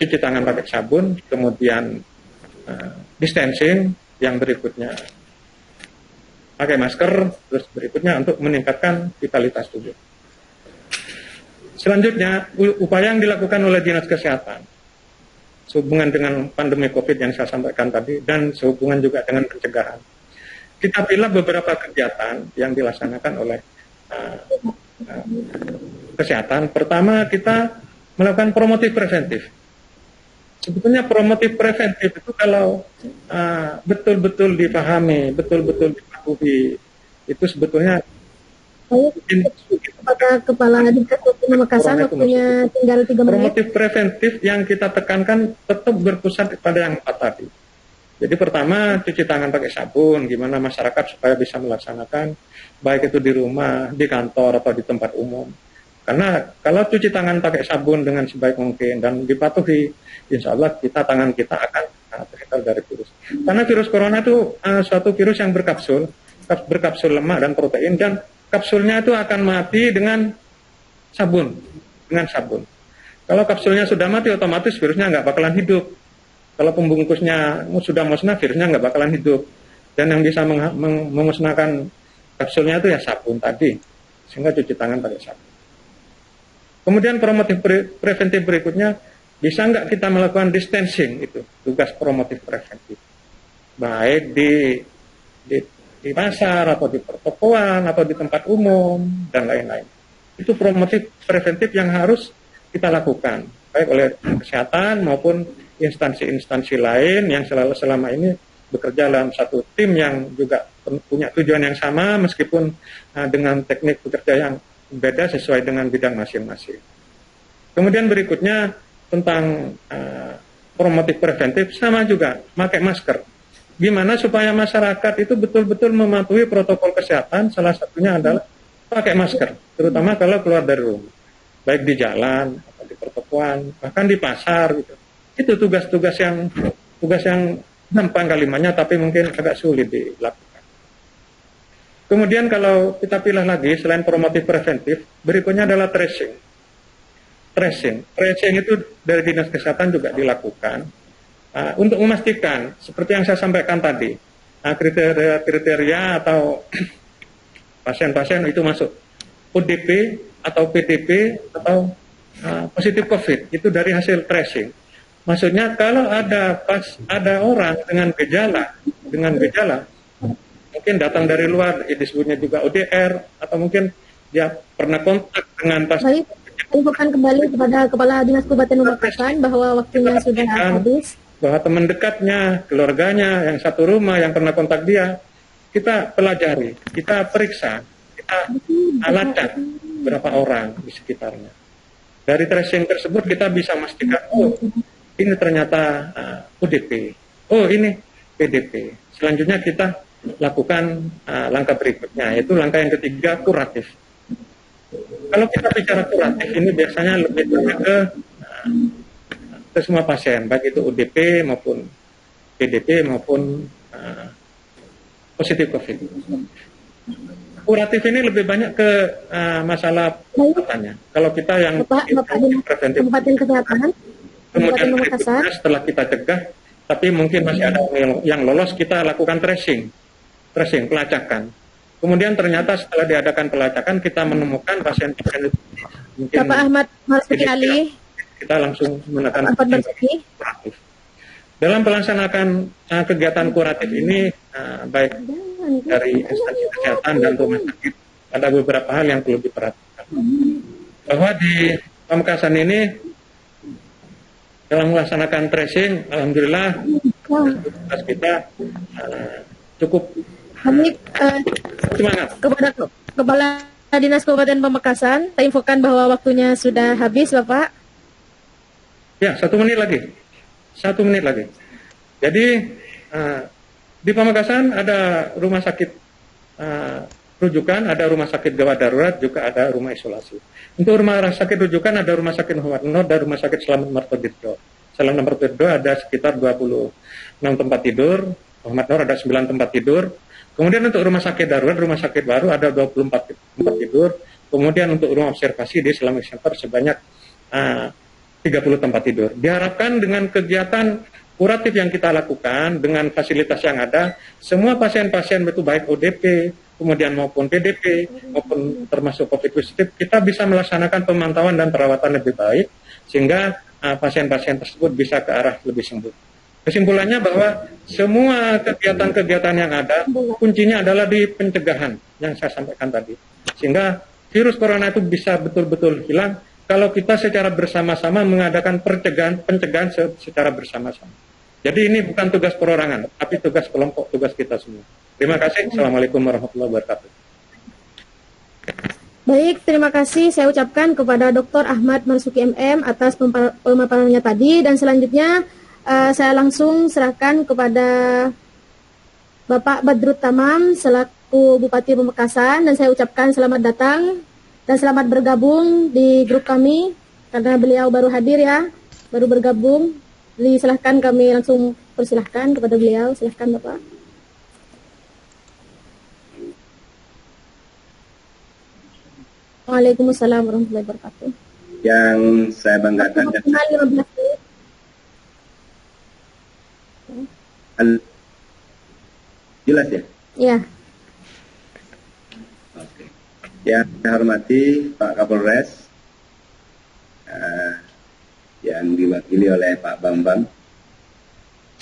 cuci tangan pakai sabun, kemudian distancing, yang berikutnya pakai masker, terus berikutnya untuk meningkatkan vitalitas tubuh. Selanjutnya, upaya yang dilakukan oleh Dinas Kesehatan sehubungan dengan pandemi COVID yang saya sampaikan tadi, dan sehubungan juga dengan pencegahan. Kita pilih beberapa kegiatan yang dilaksanakan oleh kesehatan. Pertama, kita melakukan promotif preventif. Sebetulnya promotif preventif itu kalau betul-betul dipahami, betul-betul dipatuhi, itu sebetulnya kepada Kepala Dinas Pamekasan, waktunya tinggal 3 menit. Promotif preventif yang kita tekankan tetap berpusat pada yang 4 tadi. Jadi pertama, cuci tangan pakai sabun, gimana masyarakat supaya bisa melaksanakan, baik itu di rumah, di kantor, atau di tempat umum. Karena kalau cuci tangan pakai sabun dengan sebaik mungkin dan dipatuhi, insya Allah tangan kita akan terhindar dari virus. Karena virus corona itu suatu virus yang berkapsul lemak dan protein, dan kapsulnya itu akan mati dengan sabun. Kalau kapsulnya sudah mati, otomatis virusnya nggak bakalan hidup. Kalau pembungkusnya sudah musnah, virusnya nggak bakalan hidup. Dan yang bisa memusnahkan kapsulnya itu ya sabun tadi. Sehingga cuci tangan pakai sabun. Kemudian promotif preventif berikutnya, bisa nggak kita melakukan distancing, itu tugas promotif preventif. Baik di pasar, atau di pertokoan, atau di tempat umum, dan lain-lain. Itu promotif preventif yang harus kita lakukan, baik oleh kesehatan maupun instansi-instansi lain yang selama ini bekerja dalam satu tim yang juga punya tujuan yang sama, meskipun dengan teknik bekerja yang beda sesuai dengan bidang masing-masing. Kemudian berikutnya tentang promotif preventif, sama juga, pakai masker. Gimana supaya masyarakat itu betul-betul mematuhi protokol kesehatan, salah satunya adalah pakai masker, terutama kalau keluar dari rumah, baik di jalan, atau di pertokoan, bahkan di pasar gitu. Itu tugas yang gampang kalimatnya, tapi mungkin agak sulit dilakukan. Kemudian kalau kita pilih lagi, selain promotif preventif, berikutnya adalah tracing. Tracing itu dari Dinas Kesehatan juga dilakukan. Untuk memastikan, seperti yang saya sampaikan tadi, kriteria atau pasien-pasien itu masuk ODP atau PDP atau positif COVID, itu dari hasil tracing. Maksudnya kalau ada orang dengan gejala, mungkin datang dari luar, disebutnya juga ODR, atau mungkin dia pernah kontak dengan pasien. Infokan kembali kepada Kepala Dinas Kabupaten Pamekasan bahwa waktunya sudah habis. Bahwa teman dekatnya, keluarganya, yang satu rumah, yang pernah kontak dia, kita pelajari, kita periksa, kita lacak berapa orang di sekitarnya. Dari tracing tersebut kita bisa memastikan, oh ini ternyata ODP, oh ini PDP. Selanjutnya kita lakukan langkah berikutnya, yaitu langkah yang ketiga, kuratif. Kalau kita bicara kuratif, ini biasanya lebih banyak ke semua pasien, baik itu ODP maupun PDP maupun positif COVID. Kuratif ini lebih banyak ke masalah perawatan. Kalau kita yang preventif, kemudian berikutnya setelah kita cegah, tapi mungkin masih ada yang lolos, kita lakukan tracing, pelacakan. Kemudian ternyata setelah diadakan pelacakan, kita menemukan pasien-pasien itu mungkin Bapak Ahmad Marzuki Ali, kita langsung menekan kuratif. Dalam pelaksanakan kegiatan kuratif ini, baik dari instansi kesehatan dan rumah sakit, ada beberapa hal yang perlu diperhatikan. Bahwa di Pamekasan ini, dalam melaksanakan tracing, alhamdulillah, tugas kita cukup semangat. Kepada Kepala Dinas Kabupaten Pamekasan, saya infokan bahwa waktunya sudah habis, Bapak. Ya, 1 menit lagi. 1 menit lagi. Jadi di Pamekasan ada rumah sakit rujukan, ada rumah sakit gawat darurat, juga ada rumah isolasi. Untuk rumah sakit rujukan ada rumah sakit Muhammad Nur dan rumah sakit Selamat Martodirjo. Selamat Martodirjo ada sekitar 26 tempat tidur, Muhammad Nur ada 9 tempat tidur. Kemudian untuk rumah sakit darurat, rumah sakit baru ada 24 tempat tidur. Kemudian untuk rumah observasi di Islamic Center sebanyak 30 tempat tidur. Diharapkan dengan kegiatan kuratif yang kita lakukan, dengan fasilitas yang ada, semua pasien-pasien itu baik ODP, kemudian maupun PDP, maupun termasuk COVID positif, kita bisa melaksanakan pemantauan dan perawatan lebih baik, sehingga pasien-pasien tersebut bisa ke arah lebih sembuh. Kesimpulannya bahwa semua kegiatan-kegiatan yang ada, kuncinya adalah di pencegahan yang saya sampaikan tadi. Sehingga virus corona itu bisa betul-betul hilang kalau kita secara bersama-sama mengadakan pencegahan secara bersama-sama. Jadi ini bukan tugas perorangan, tapi tugas kelompok, tugas kita semua. Terima kasih. Assalamualaikum warahmatullahi wabarakatuh. Baik, terima kasih saya ucapkan kepada Dr. Ahmad Marzuki MM atas pemaparannya tadi, dan selanjutnya saya langsung serahkan kepada Bapak Badrut Tamam selaku Bupati Pamekasan, dan saya ucapkan selamat datang dan selamat bergabung di grup kami karena beliau baru hadir ya, baru bergabung. Silahkan, kami langsung persilahkan kepada beliau. Silahkan Bapak. Waalaikumsalam warahmatullahi wabarakatuh. Yang saya banggakan jelas ya? Ya. Oke. Yang saya hormati Pak Kapolres, yang diwakili oleh Pak Bambang,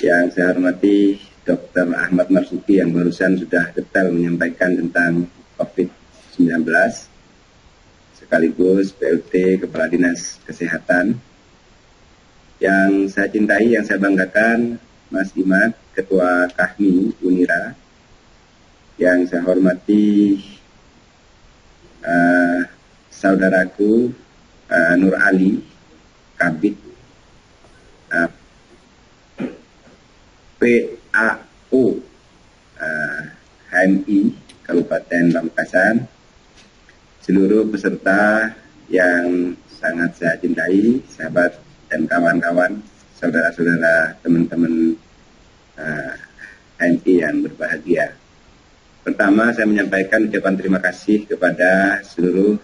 yang saya hormati Dr. Ahmad Marzuki yang barusan sudah detail menyampaikan tentang COVID-19, sekaligus PLT Kepala Dinas Kesehatan. Yang saya cintai, yang saya banggakan, Mas Imad, Ketua KAHMI Unira. Yang saya hormati saudaraku Nur Ali, Kabid PAO HMI Kabupaten Pamekasan, seluruh peserta yang sangat saya cintai, sahabat dan kawan-kawan, saudara-saudara, teman-teman HMI yang berbahagia. Pertama, saya menyampaikan ucapan terima kasih kepada seluruh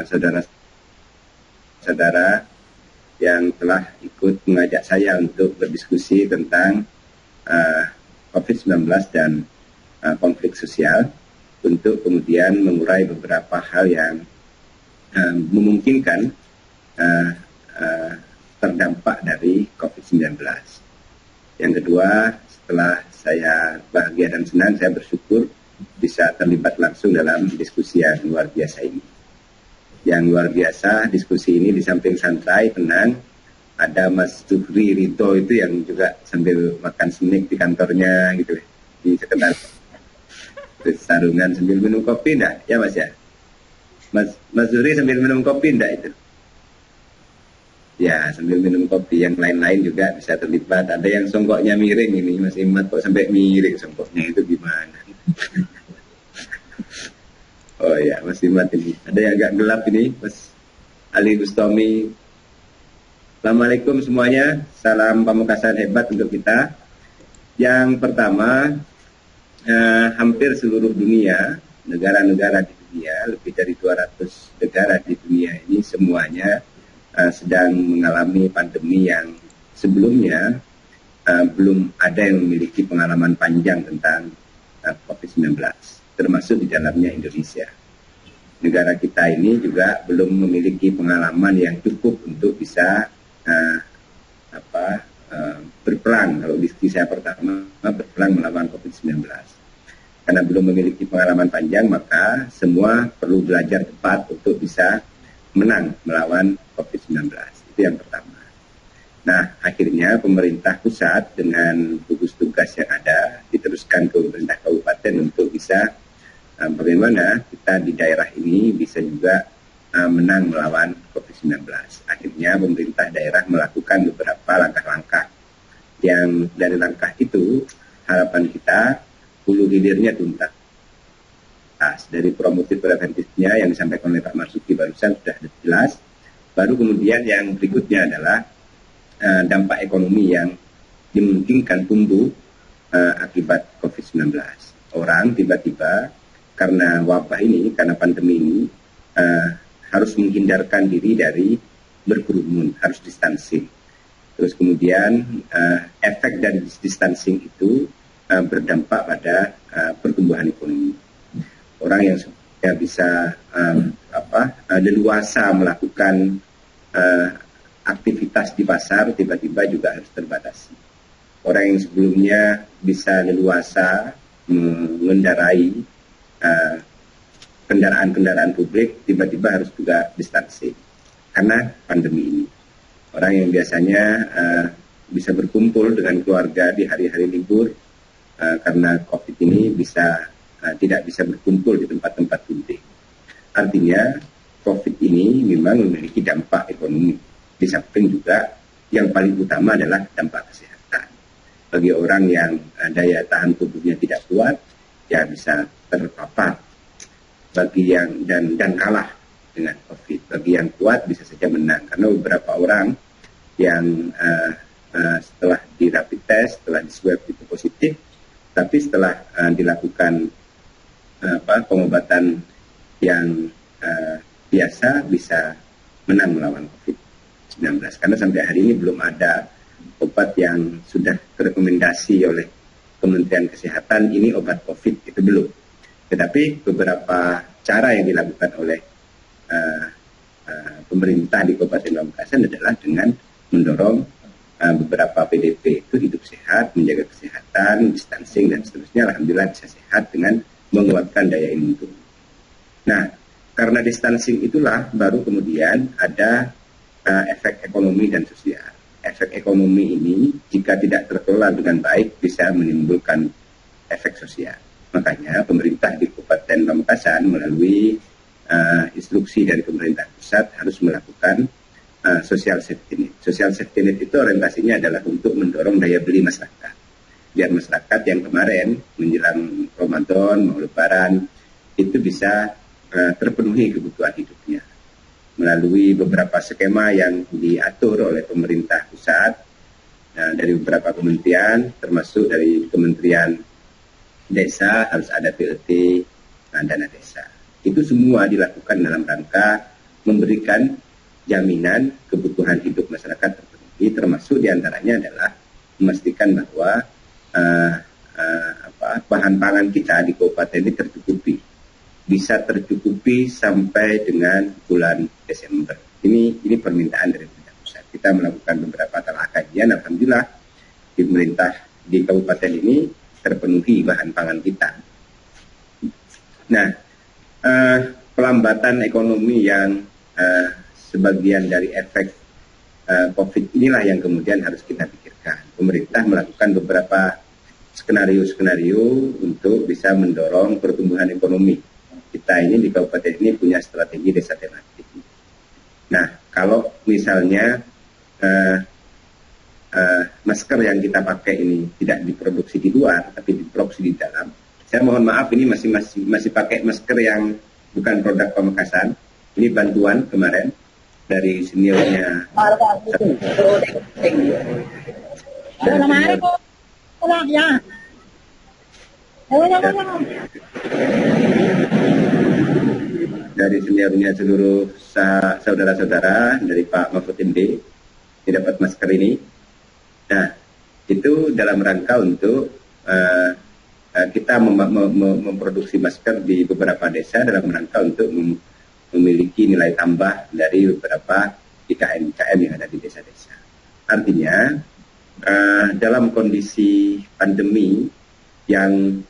saudara-saudara yang telah ikut mengajak saya untuk berdiskusi tentang COVID-19 dan konflik sosial, untuk kemudian mengurai beberapa hal yang memungkinkan terdampak dari COVID-19. Yang kedua, setelah saya bahagia dan senang, saya bersyukur bisa terlibat langsung dalam diskusi yang luar biasa ini. Yang luar biasa, diskusi ini di samping santai, tenang, ada Mas Zuhri Rito itu yang juga sambil makan snack di kantornya gitu, di sekitar sarungan sambil minum kopi enggak? Ya Mas ya? Mas Zuhri sambil minum kopi enggak itu? Ya, sambil minum kopi. Yang lain-lain juga bisa terlibat. Ada yang songkoknya miring ini, Mas Imad kok sampai miring songkoknya, itu gimana? Oh ya, Mas Imad ini. Ada yang agak gelap ini, Mas Ali Bustami. Assalamualaikum semuanya. Salam Pamekasan hebat untuk kita. Yang pertama, hampir seluruh dunia, negara-negara di dunia, lebih dari 200 negara di dunia ini semuanya sedang mengalami pandemi yang sebelumnya belum ada yang memiliki pengalaman panjang tentang COVID-19, termasuk di dalamnya Indonesia. Negara kita ini juga belum memiliki pengalaman yang cukup untuk bisa berperang. Kalau diskusi saya pertama, berperang melawan COVID-19. Karena belum memiliki pengalaman panjang, maka semua perlu belajar cepat untuk bisa menang melawan COVID-19. Itu yang pertama. Nah, akhirnya pemerintah pusat dengan gugus tugas yang ada diteruskan ke pemerintah kabupaten untuk bisa bagaimana kita di daerah ini bisa juga menang melawan COVID-19. Akhirnya pemerintah daerah melakukan beberapa langkah-langkah. Yang dari langkah itu, harapan kita hulu hilirnya tuntas. Dari promotif preventifnya yang disampaikan oleh Pak Marzuki barusan sudah jelas. Baru kemudian yang berikutnya adalah dampak ekonomi yang dimungkinkan tumbuh akibat COVID-19. Orang tiba-tiba karena wabah ini, karena pandemi ini, harus menghindarkan diri dari berkerumun, harus distancing. Terus kemudian efek dari distancing itu berdampak pada pertumbuhan ekonomi. Orang yang bisa leluasa melakukan aktivitas di pasar tiba-tiba juga harus terbatasi. Orang yang sebelumnya bisa leluasa mengendarai kendaraan-kendaraan publik tiba-tiba harus juga distancing karena pandemi ini. Orang yang biasanya bisa berkumpul dengan keluarga di hari-hari libur karena COVID ini tidak bisa berkumpul di tempat-tempat publik. Artinya COVID ini memang memiliki dampak ekonomi. Di samping juga yang paling utama adalah dampak kesehatan. Bagi orang yang daya tahan tubuhnya tidak kuat, ya bisa terpapar. Bagi yang dan kalah dengan COVID. Bagi yang kuat bisa saja menang. Karena beberapa orang yang setelah di rapid test, setelah di swab itu positif, tapi setelah dilakukan pengobatan yang biasa bisa menang melawan COVID-19. Karena sampai hari ini belum ada obat yang sudah direkomendasi oleh Kementerian Kesehatan, ini obat COVID, itu belum. Tetapi beberapa cara yang dilakukan oleh pemerintah di Kabupaten Pamekasan adalah dengan mendorong beberapa PDP itu hidup sehat, menjaga kesehatan, distancing, dan seterusnya. Alhamdulillah bisa sehat dengan menguatkan daya imun tubuh. Nah, karena distancing itulah baru kemudian ada efek ekonomi dan sosial. Efek ekonomi ini jika tidak terkelola dengan baik bisa menimbulkan efek sosial. Makanya pemerintah di Kabupaten Pamekasan melalui instruksi dari pemerintah pusat harus melakukan social safety net. Social safety net itu orientasinya adalah untuk mendorong daya beli masyarakat. Biar masyarakat yang kemarin menjelang Ramadan, mau Lebaran, itu bisa terpenuhi kebutuhan hidupnya. Melalui beberapa skema yang diatur oleh pemerintah pusat, dari beberapa kementerian, termasuk dari Kementerian Desa, harus ada PLT, dana desa. Itu semua dilakukan dalam rangka memberikan jaminan kebutuhan hidup masyarakat terpenuhi, termasuk diantaranya adalah memastikan bahwa bahan pangan kita di kabupaten ini tercukupi, bisa tercukupi sampai dengan bulan Desember. Ini permintaan dari pemerintah pusat. Kita melakukan beberapa telah kajian, alhamdulillah di pemerintah di kabupaten ini terpenuhi bahan pangan kita. Nah, pelambatan ekonomi yang sebagian dari efek COVID inilah yang kemudian harus kita pikirkan. Pemerintah melakukan beberapa skenario-skenario untuk bisa mendorong pertumbuhan ekonomi. Kita ini di kabupaten ini punya strategi desa tematik. Nah, kalau misalnya masker yang kita pakai ini tidak diproduksi di luar, tapi diproduksi di dalam, saya mohon maaf ini masih pakai masker yang bukan produk Pamekasan. Ini bantuan kemarin dari seniornya. Dari seniornya seluruh saudara-saudara dari Pak Mahfud MD didapat masker ini. Nah, itu dalam rangka untuk kita memproduksi masker di beberapa desa dalam rangka untuk memiliki nilai tambah dari beberapa IKM-IKM yang ada di desa-desa. Artinya dalam kondisi pandemi yang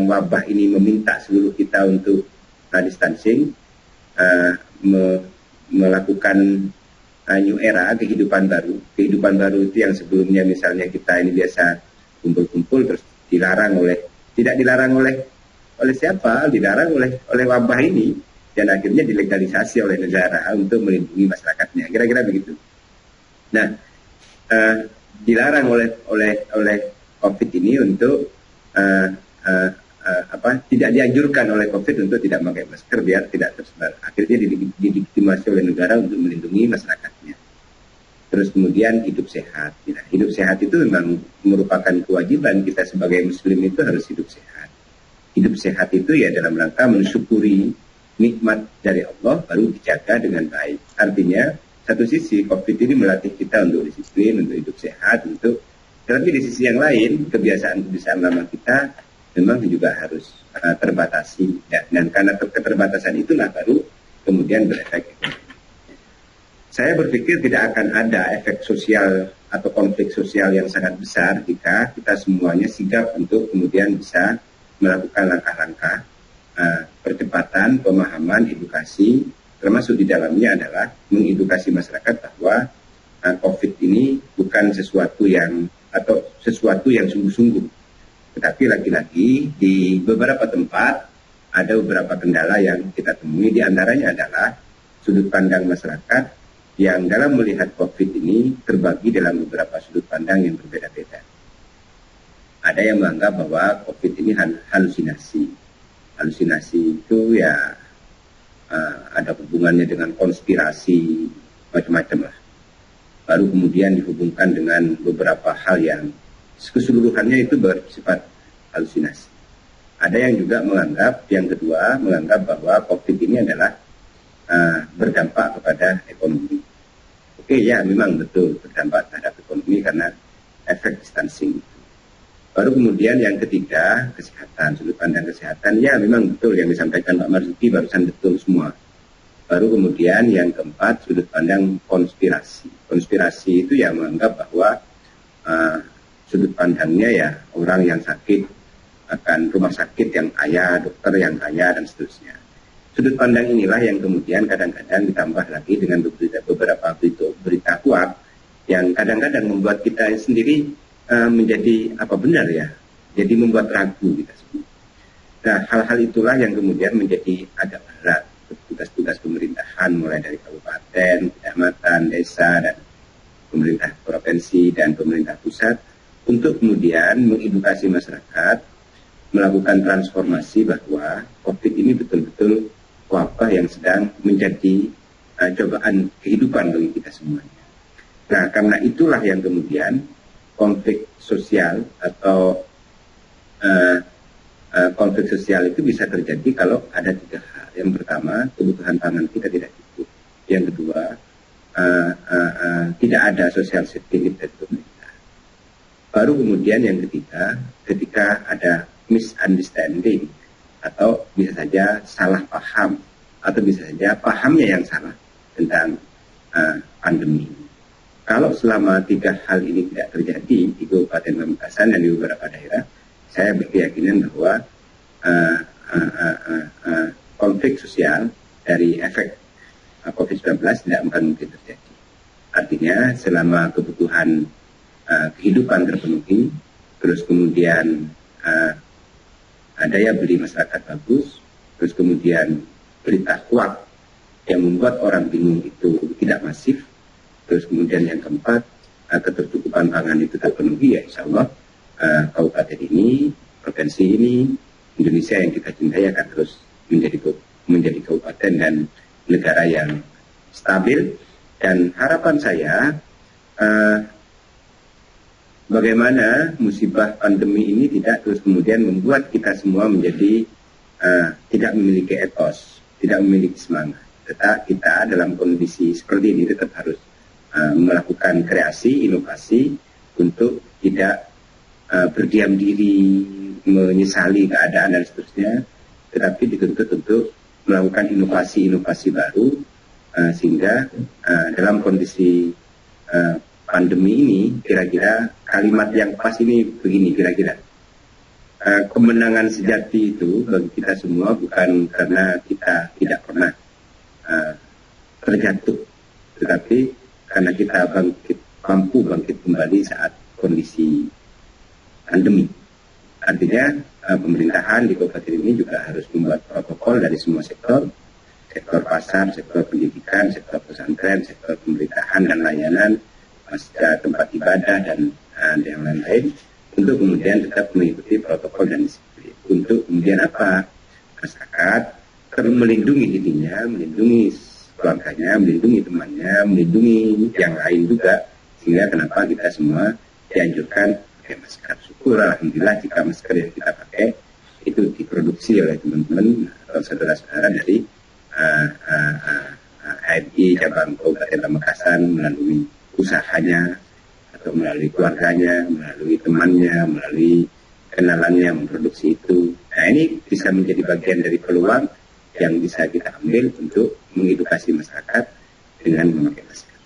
wabah ini meminta seluruh kita untuk distancing, melakukan new era, kehidupan baru. Kehidupan baru itu yang sebelumnya misalnya kita ini biasa kumpul-kumpul terus tidak dilarang oleh siapa, dilarang oleh wabah ini, dan akhirnya dilegalisasi oleh negara untuk melindungi masyarakatnya, kira-kira begitu. Nah, dilarang oleh COVID ini untuk tidak dianjurkan oleh COVID untuk tidak memakai masker biar tidak tersebar. Akhirnya dilegitimasi oleh negara untuk melindungi masyarakatnya. Terus kemudian hidup sehat. Nah, hidup sehat itu memang merupakan kewajiban kita sebagai muslim, itu harus hidup sehat. Hidup sehat itu ya dalam rangka mensyukuri nikmat dari Allah baru dijaga dengan baik. Artinya satu sisi COVID ini melatih kita untuk disiplin, untuk hidup sehat, tetapi di sisi yang lain kebiasaan lama kita memang juga harus terbatasi. Dan karena keterbatasan itulah baru kemudian berefek. saya berpikir tidak akan ada efek sosial atau konflik sosial yang sangat besar jika kita semuanya sigap untuk kemudian bisa melakukan langkah-langkah percepatan, pemahaman, edukasi, termasuk di dalamnya adalah mengedukasi masyarakat bahwa COVID ini bukan sesuatu yang sungguh-sungguh, tetapi lagi-lagi di beberapa tempat ada beberapa kendala yang kita temui, di antaranya adalah sudut pandang masyarakat yang dalam melihat COVID ini terbagi dalam beberapa sudut pandang yang berbeda-beda. Ada yang menganggap bahwa COVID ini halusinasi. Halusinasi itu ya ada hubungannya dengan konspirasi, macam-macam lah. Baru kemudian dihubungkan dengan beberapa hal yang keseluruhannya itu bersifat halusinasi. Ada yang juga menganggap, yang kedua, menganggap bahwa COVID ini adalah berdampak kepada ekonomi. Oke, ya memang betul berdampak terhadap ekonomi karena efek distancing itu. Baru kemudian yang ketiga, kesehatan, sudut pandang kesehatan, ya memang betul yang disampaikan Pak Marzuki barusan betul semua. Baru kemudian yang keempat, sudut pandang konspirasi. Konspirasi itu ya menganggap bahwa sudut pandangnya ya orang yang sakit akan rumah sakit yang kaya, dokter yang kaya, dan seterusnya. Sudut pandang inilah yang kemudian kadang-kadang ditambah lagi dengan beberapa berita hoax yang kadang-kadang membuat kita sendiri menjadi apa benar ya, jadi membuat ragu kita semua. Nah, hal-hal itulah yang kemudian menjadi agak berat tugas-tugas pemerintahan mulai dari kabupaten, kecamatan, desa, dan pemerintah provinsi dan pemerintah pusat untuk kemudian mengedukasi masyarakat, melakukan transformasi bahwa COVID ini betul-betul wabah yang sedang menjadi cobaan kehidupan bagi kita semuanya. Nah, karena itulah yang kemudian konflik sosial atau konflik sosial itu bisa terjadi kalau ada tiga hal. Yang pertama, kebutuhan pangan kita tidak cukup. Yang kedua, tidak ada social safety net dari pemerintah. Baru kemudian yang ketiga, ketika ada misunderstanding atau bisa saja salah paham atau bisa saja pahamnya yang salah tentang pandemi. Kalau selama tiga hal ini tidak terjadi di Kabupaten Pamekasan dan di beberapa daerah, saya berkeyakinan bahwa konflik sosial dari efek COVID-19 tidak akan mungkin terjadi. Artinya selama kebutuhan kehidupan terpenuhi, terus kemudian daya beli masyarakat bagus, terus kemudian berita hoax yang membuat orang bingung itu tidak masif, terus kemudian yang keempat, ketercukupan pangan itu terpenuhi, ya insya Allah kabupaten ini, provinsi ini, Indonesia yang kita cintai akan terus menjadi kabupaten dan negara yang stabil. Dan harapan saya, bagaimana musibah pandemi ini tidak terus kemudian membuat kita semua menjadi tidak memiliki etos, tidak memiliki semangat. Tetap kita dalam kondisi seperti ini tetap harus melakukan kreasi, inovasi untuk tidak berdiam diri, menyesali keadaan dan seterusnya, tetapi dituntut untuk melakukan inovasi-inovasi baru sehingga dalam kondisi pandemi ini kira-kira kalimat yang pas ini begini kira-kira. Kemenangan sejati itu bagi kita semua bukan karena kita tidak pernah terjatuh, tetapi karena kita mampu bangkit kembali saat kondisi pandemi. Artinya pemerintahan di kabupaten ini juga harus membuat protokol dari semua sektor pasar, sektor pendidikan, sektor pesantren, sektor pemerintahan dan layanan, tempat ibadah dan yang lain-lain, untuk kemudian tetap mengikuti protokol dan disiplin. Untuk kemudian apa? Masyarakat melindungi dirinya, melindungi keluarganya, melindungi temannya, melindungi yang lain juga, sehingga kenapa kita semua dianjurkan pakai masker. Syukur alhamdulillah jika masker yang kita pakai itu diproduksi oleh teman-teman atau saudara-saudara dari HMI cabang Kabupaten Pamekasan melalui usahanya atau melalui keluarganya, melalui temannya, melalui kenalannya yang memproduksi itu. Nah, ini bisa menjadi bagian dari peluang yang bisa kita ambil untuk mengedukasi masyarakat dengan memakai masker.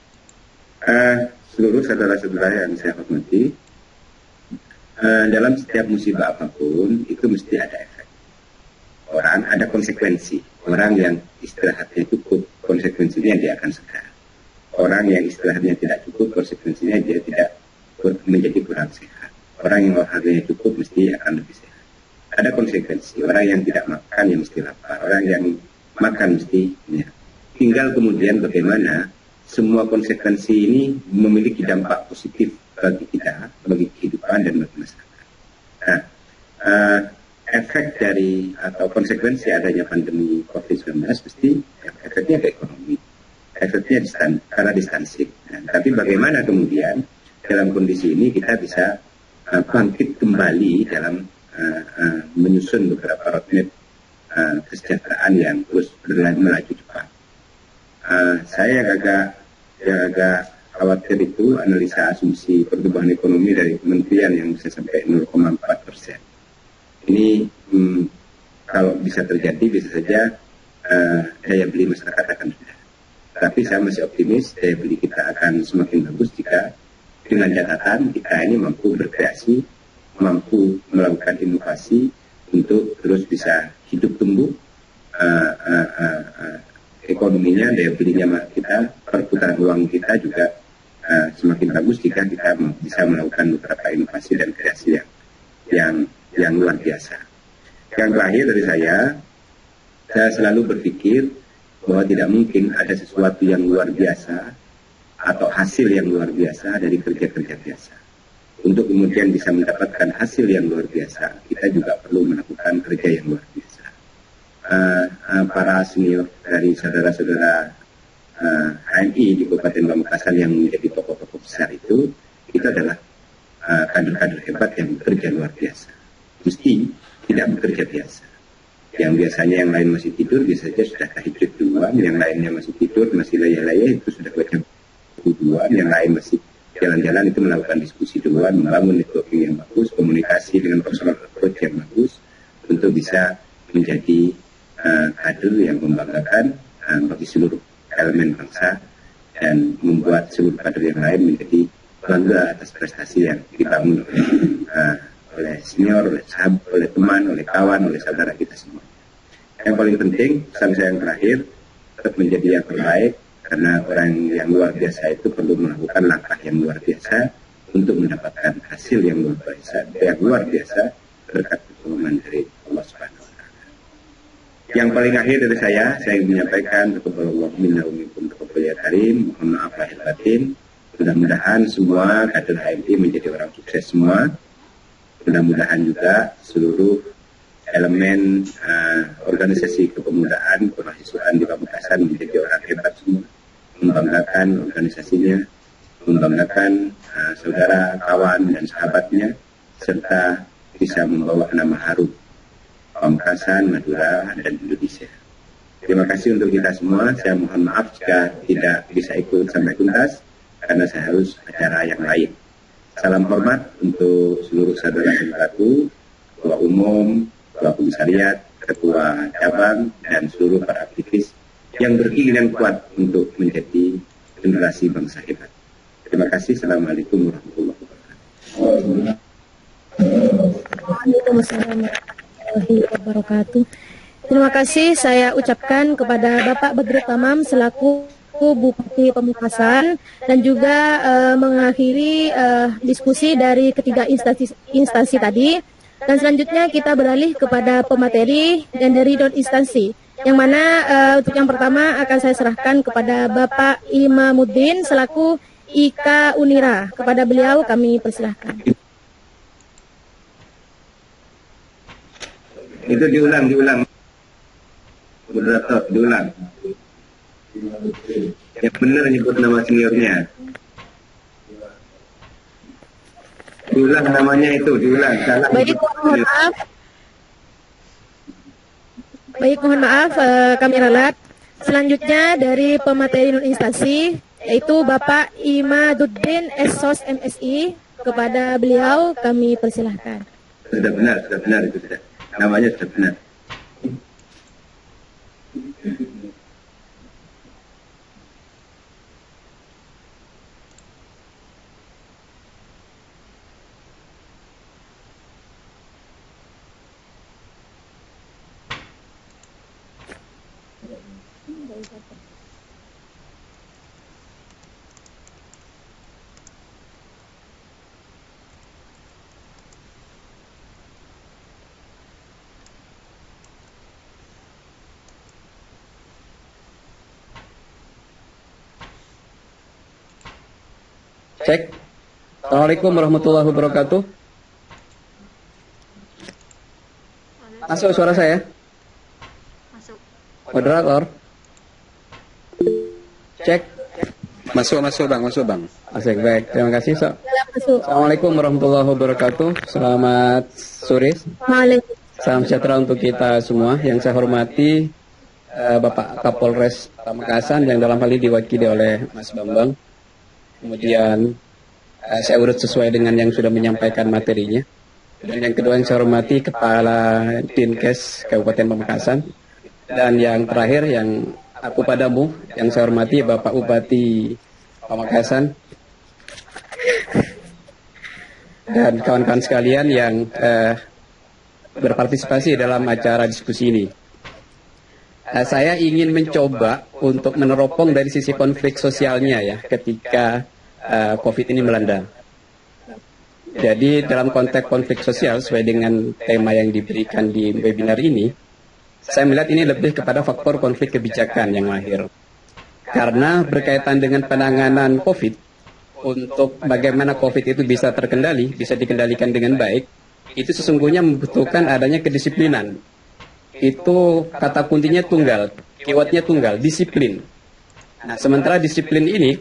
Seluruh saudara-saudara yang saya hormati, dalam setiap musibah apapun itu mesti ada efek. Orang ada konsekuensi. Orang yang istirahatnya cukup, konsekuensinya dia akan sehat. Orang yang istirahatnya tidak cukup, konsekuensinya dia tidak menjadi kurang sehat. Orang yang olahraganya cukup mesti akan lebih sehat. Ada konsekuensi. Orang yang tidak makan ya mesti lapar. Orang yang makan mesti ya. Tinggal kemudian bagaimana semua konsekuensi ini memiliki dampak positif bagi kita, bagi kehidupan dan bagi masyarakat. Nah, efek dari atau konsekuensi adanya pandemi COVID-19 pasti efeknya ke ekonomi, efeknya karena distansing. Nah, tapi bagaimana kemudian dalam kondisi ini kita bisa bangkit kembali dalam menyusun beberapa roadmap kesejahteraan yang terus melaju cepat. Saya agak khawatir itu analisa asumsi pertumbuhan ekonomi dari kementerian yang bisa sampai 0,4%. Ini kalau bisa terjadi bisa saja daya beli masyarakat akan rendah. Tapi saya masih optimis daya beli kita akan semakin bagus jika dengan catatan kita ini mampu berkreasi, mampu melakukan inovasi untuk terus bisa hidup tumbuh, ekonominya, daya belinya kita, perputaran uang kita juga semakin bagus jika kita bisa melakukan beberapa inovasi dan kreasi yang luar biasa. Yang terakhir dari saya selalu berpikir bahwa tidak mungkin ada sesuatu yang luar biasa atau hasil yang luar biasa dari kerja-kerja biasa. Untuk kemudian bisa mendapatkan hasil yang luar biasa, kita juga perlu melakukan kerja yang luar biasa. Para senior dari saudara-saudara HMI di Kabupaten Pamekasan yang menjadi tokoh-tokoh besar itu adalah kader-kader hebat yang bekerja luar biasa. Mesti tidak bekerja biasa. Yang biasanya yang lain masih tidur, biasanya sudah tahajud duluan, yang lainnya masih tidur, masih layah-layah, itu sudah baca buku duluan, yang lain masih jalan-jalan itu melakukan diskusi duluan, membangun networking yang bagus, komunikasi dengan personal approach yang bagus, untuk bisa menjadi kader yang membanggakan bagi seluruh elemen bangsa dan membuat seluruh kader yang lain menjadi bangga atas prestasi yang dibangun oleh senior, oleh sahabat, oleh teman, oleh kawan, oleh saudara kita semua. Yang paling penting, pesan saya yang terakhir, tetap menjadi yang terbaik, karena orang yang luar biasa itu perlu melakukan langkah yang luar biasa untuk mendapatkan hasil yang luar biasa berkat pertolongan dari Allah Subhanahu wa Ta'ala. Yang paling akhir dari saya ingin menyampaikan taqabbalallahu minna wa minkum taqabbal ya karim, mohon maaf lahir batin. Mudah-mudahan semua kader HMI menjadi orang sukses semua. Mudah-mudahan juga seluruh elemen organisasi kepemudaan, kemahasiswaan di Pamekasan menjadi orang hebat semua, membanggakan organisasinya, membanggakan saudara, kawan, dan sahabatnya, serta bisa membawa nama harum Pamekasan, Madura, dan Indonesia. Terima kasih untuk kita semua. Saya mohon maaf jika tidak bisa ikut sampai tuntas, karena saya harus acara yang lain. Salam hormat untuk seluruh saudara-saudaraku, Ketua Umum, Ketua Komisariat, Ketua Cabang, dan seluruh para aktivis yang berkeinginan kuat untuk menjadi generasi bangsa hebat. Terima kasih. Assalamualaikum warahmatullahi wabarakatuh. Waalaikumsalam warahmatullahi wabarakatuh. Terima kasih saya ucapkan kepada Bapak Badrut Tamam selaku Bupati Pamekasan dan juga mengakhiri diskusi dari ketiga instansi tadi. Dan selanjutnya kita beralih kepada pemateri dan dari non-instansi, yang mana untuk yang pertama akan saya serahkan kepada Bapak Imamuddin selaku IKA Unira. Kepada beliau kami persilahkan. Itu diulang. Moderator, diulang. Yang benar nyebut nama seniornya. Diulang namanya itu, diulang. Salah. Baik, mohon maaf kami ralat. Selanjutnya dari pemateri non-instansi yaitu Bapak Imaduddin Esos MSI. Kepada beliau kami persilahkan. Sudah benar itu sudah. Namanya sudah benar. Cek. Assalamualaikum warahmatullahi wabarakatuh. Masuk suara saya? Masuk. Moderator. Cek. Masuk bang. Asik, baik. Terima kasih, Sok. Masuk. Assalamualaikum warahmatullahi wabarakatuh. Selamat sore. Waalaikumsalam. Salam sejahtera untuk kita semua. Yang saya hormati Bapak Kapolres Pamekasan yang dalam hal ini diwakili oleh Mas Bambang. Kemudian saya urut sesuai dengan yang sudah menyampaikan materinya. Dan yang kedua yang saya hormati Kepala Dinkes Kabupaten Pamekasan. Dan yang terakhir yang aku padamu yang saya hormati Bapak Bupati Pamekasan. Dan kawan-kawan sekalian yang berpartisipasi dalam acara diskusi ini. Saya ingin mencoba untuk meneropong dari sisi konflik sosialnya ya ketika COVID ini melanda. Jadi dalam konteks konflik sosial sesuai dengan tema yang diberikan di webinar ini, saya melihat ini lebih kepada faktor konflik kebijakan yang lahir. Karena berkaitan dengan penanganan COVID, untuk bagaimana COVID itu bisa terkendali, bisa dikendalikan dengan baik, itu sesungguhnya membutuhkan adanya kedisiplinan. Itu kata kuncinya tunggal, keywordnya tunggal, disiplin. Nah, sementara disiplin ini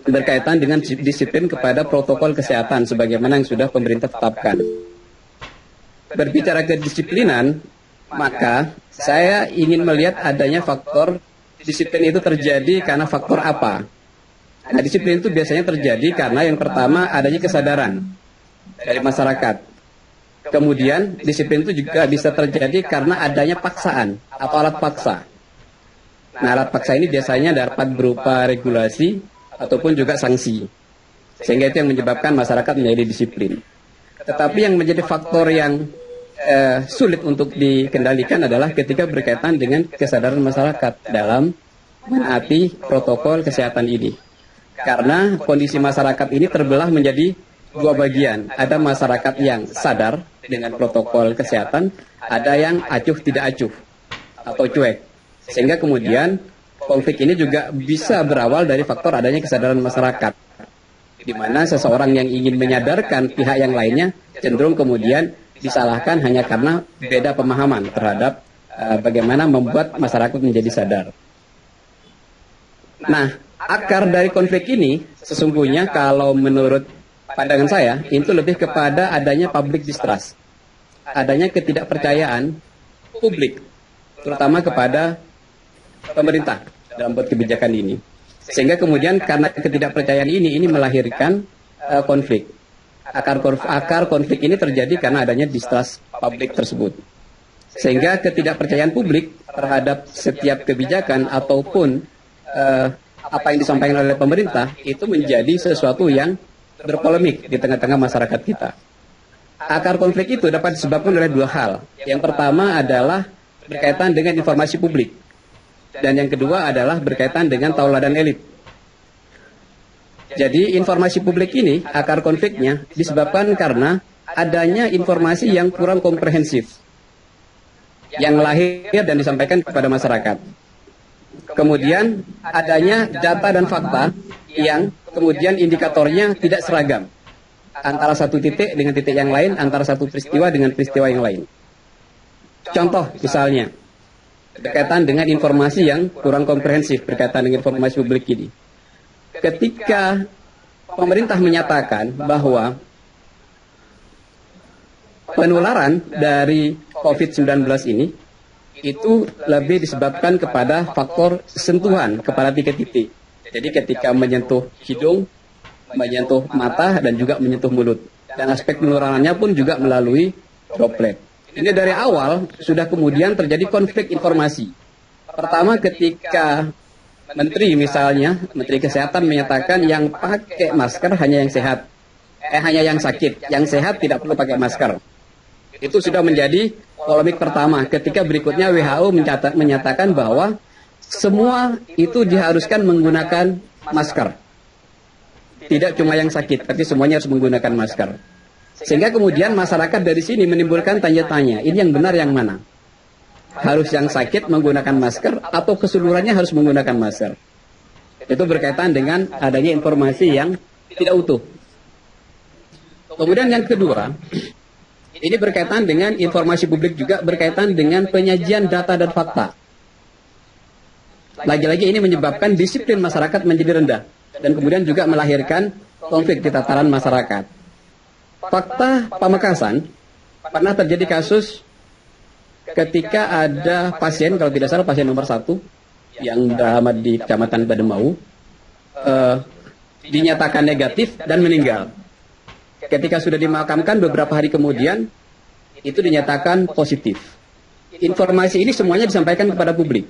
berkaitan dengan disiplin kepada protokol kesehatan sebagaimana yang sudah pemerintah tetapkan. Berbicara kedisiplinan, maka saya ingin melihat adanya faktor disiplin itu terjadi karena faktor apa? Nah, disiplin itu biasanya terjadi karena yang pertama adanya kesadaran dari masyarakat. Kemudian disiplin itu juga bisa terjadi karena adanya paksaan atau alat paksa. Nah, alat paksa ini biasanya dapat berupa regulasi ataupun juga sanksi. Sehingga itu yang menyebabkan masyarakat menjadi disiplin. Tetapi yang menjadi faktor yang sulit untuk dikendalikan adalah ketika berkaitan dengan kesadaran masyarakat dalam menaati protokol kesehatan ini. Karena kondisi masyarakat ini terbelah menjadi dua bagian. Ada masyarakat yang sadar dengan protokol kesehatan, ada yang acuh tidak acuh atau cuek. Sehingga kemudian konflik ini juga bisa berawal dari faktor adanya kesadaran masyarakat, di mana seseorang yang ingin menyadarkan pihak yang lainnya cenderung kemudian disalahkan hanya karena beda pemahaman terhadap bagaimana membuat masyarakat menjadi sadar. Nah, akar dari konflik ini sesungguhnya kalau menurut pandangan saya itu lebih kepada adanya public distrust, adanya ketidakpercayaan publik, terutama kepada pemerintah dalam buat kebijakan ini. Sehingga kemudian karena ketidakpercayaan ini melahirkan konflik. Akar konflik ini terjadi karena adanya distrust publik tersebut. Sehingga ketidakpercayaan publik terhadap setiap kebijakan ataupun apa yang disampaikan oleh pemerintah itu menjadi sesuatu yang berpolemik di tengah-tengah masyarakat kita. Akar konflik itu dapat disebabkan oleh dua hal. Yang pertama adalah berkaitan dengan informasi publik. Dan yang kedua adalah berkaitan dengan tauladan elit. Jadi informasi publik ini, akar konfliknya disebabkan karena adanya informasi yang kurang komprehensif, yang lahir dan disampaikan kepada masyarakat. Kemudian adanya data dan fakta yang kemudian indikatornya tidak seragam antara satu titik dengan titik yang lain, antara satu peristiwa dengan peristiwa yang lain. Contoh misalnya berkaitan dengan informasi yang kurang komprehensif berkaitan dengan informasi publik ini. Ketika pemerintah menyatakan bahwa penularan dari COVID-19 ini itu lebih disebabkan kepada faktor sentuhan kepada tiga titik. Jadi ketika menyentuh hidung, menyentuh mata, dan juga menyentuh mulut. Dan aspek penularannya pun juga melalui droplet. Ini dari awal sudah kemudian terjadi konflik informasi. Pertama ketika Menteri misalnya, Menteri Kesehatan menyatakan yang pakai masker hanya yang sehat. Hanya yang sakit. Yang sehat tidak perlu pakai masker. Itu sudah menjadi polemik pertama. Ketika berikutnya WHO menyatakan bahwa semua itu diharuskan menggunakan masker. Tidak cuma yang sakit, tapi semuanya harus menggunakan masker. Sehingga kemudian masyarakat dari sini menimbulkan tanya-tanya, ini yang benar yang mana? Harus yang sakit menggunakan masker atau keseluruhannya harus menggunakan masker? Itu berkaitan dengan adanya informasi yang tidak utuh. Kemudian yang kedua, ini berkaitan dengan informasi publik juga berkaitan dengan penyajian data dan fakta. Lagi-lagi ini menyebabkan disiplin masyarakat menjadi rendah dan kemudian juga melahirkan konflik di tataran masyarakat. Fakta Pamekasan pernah terjadi kasus ketika ada pasien, kalau tidak salah pasien nomor 1 yang beramat di Kecamatan Bademau, dinyatakan negatif dan meninggal. Ketika sudah dimakamkan beberapa hari kemudian, itu dinyatakan positif. Informasi ini semuanya disampaikan kepada publik.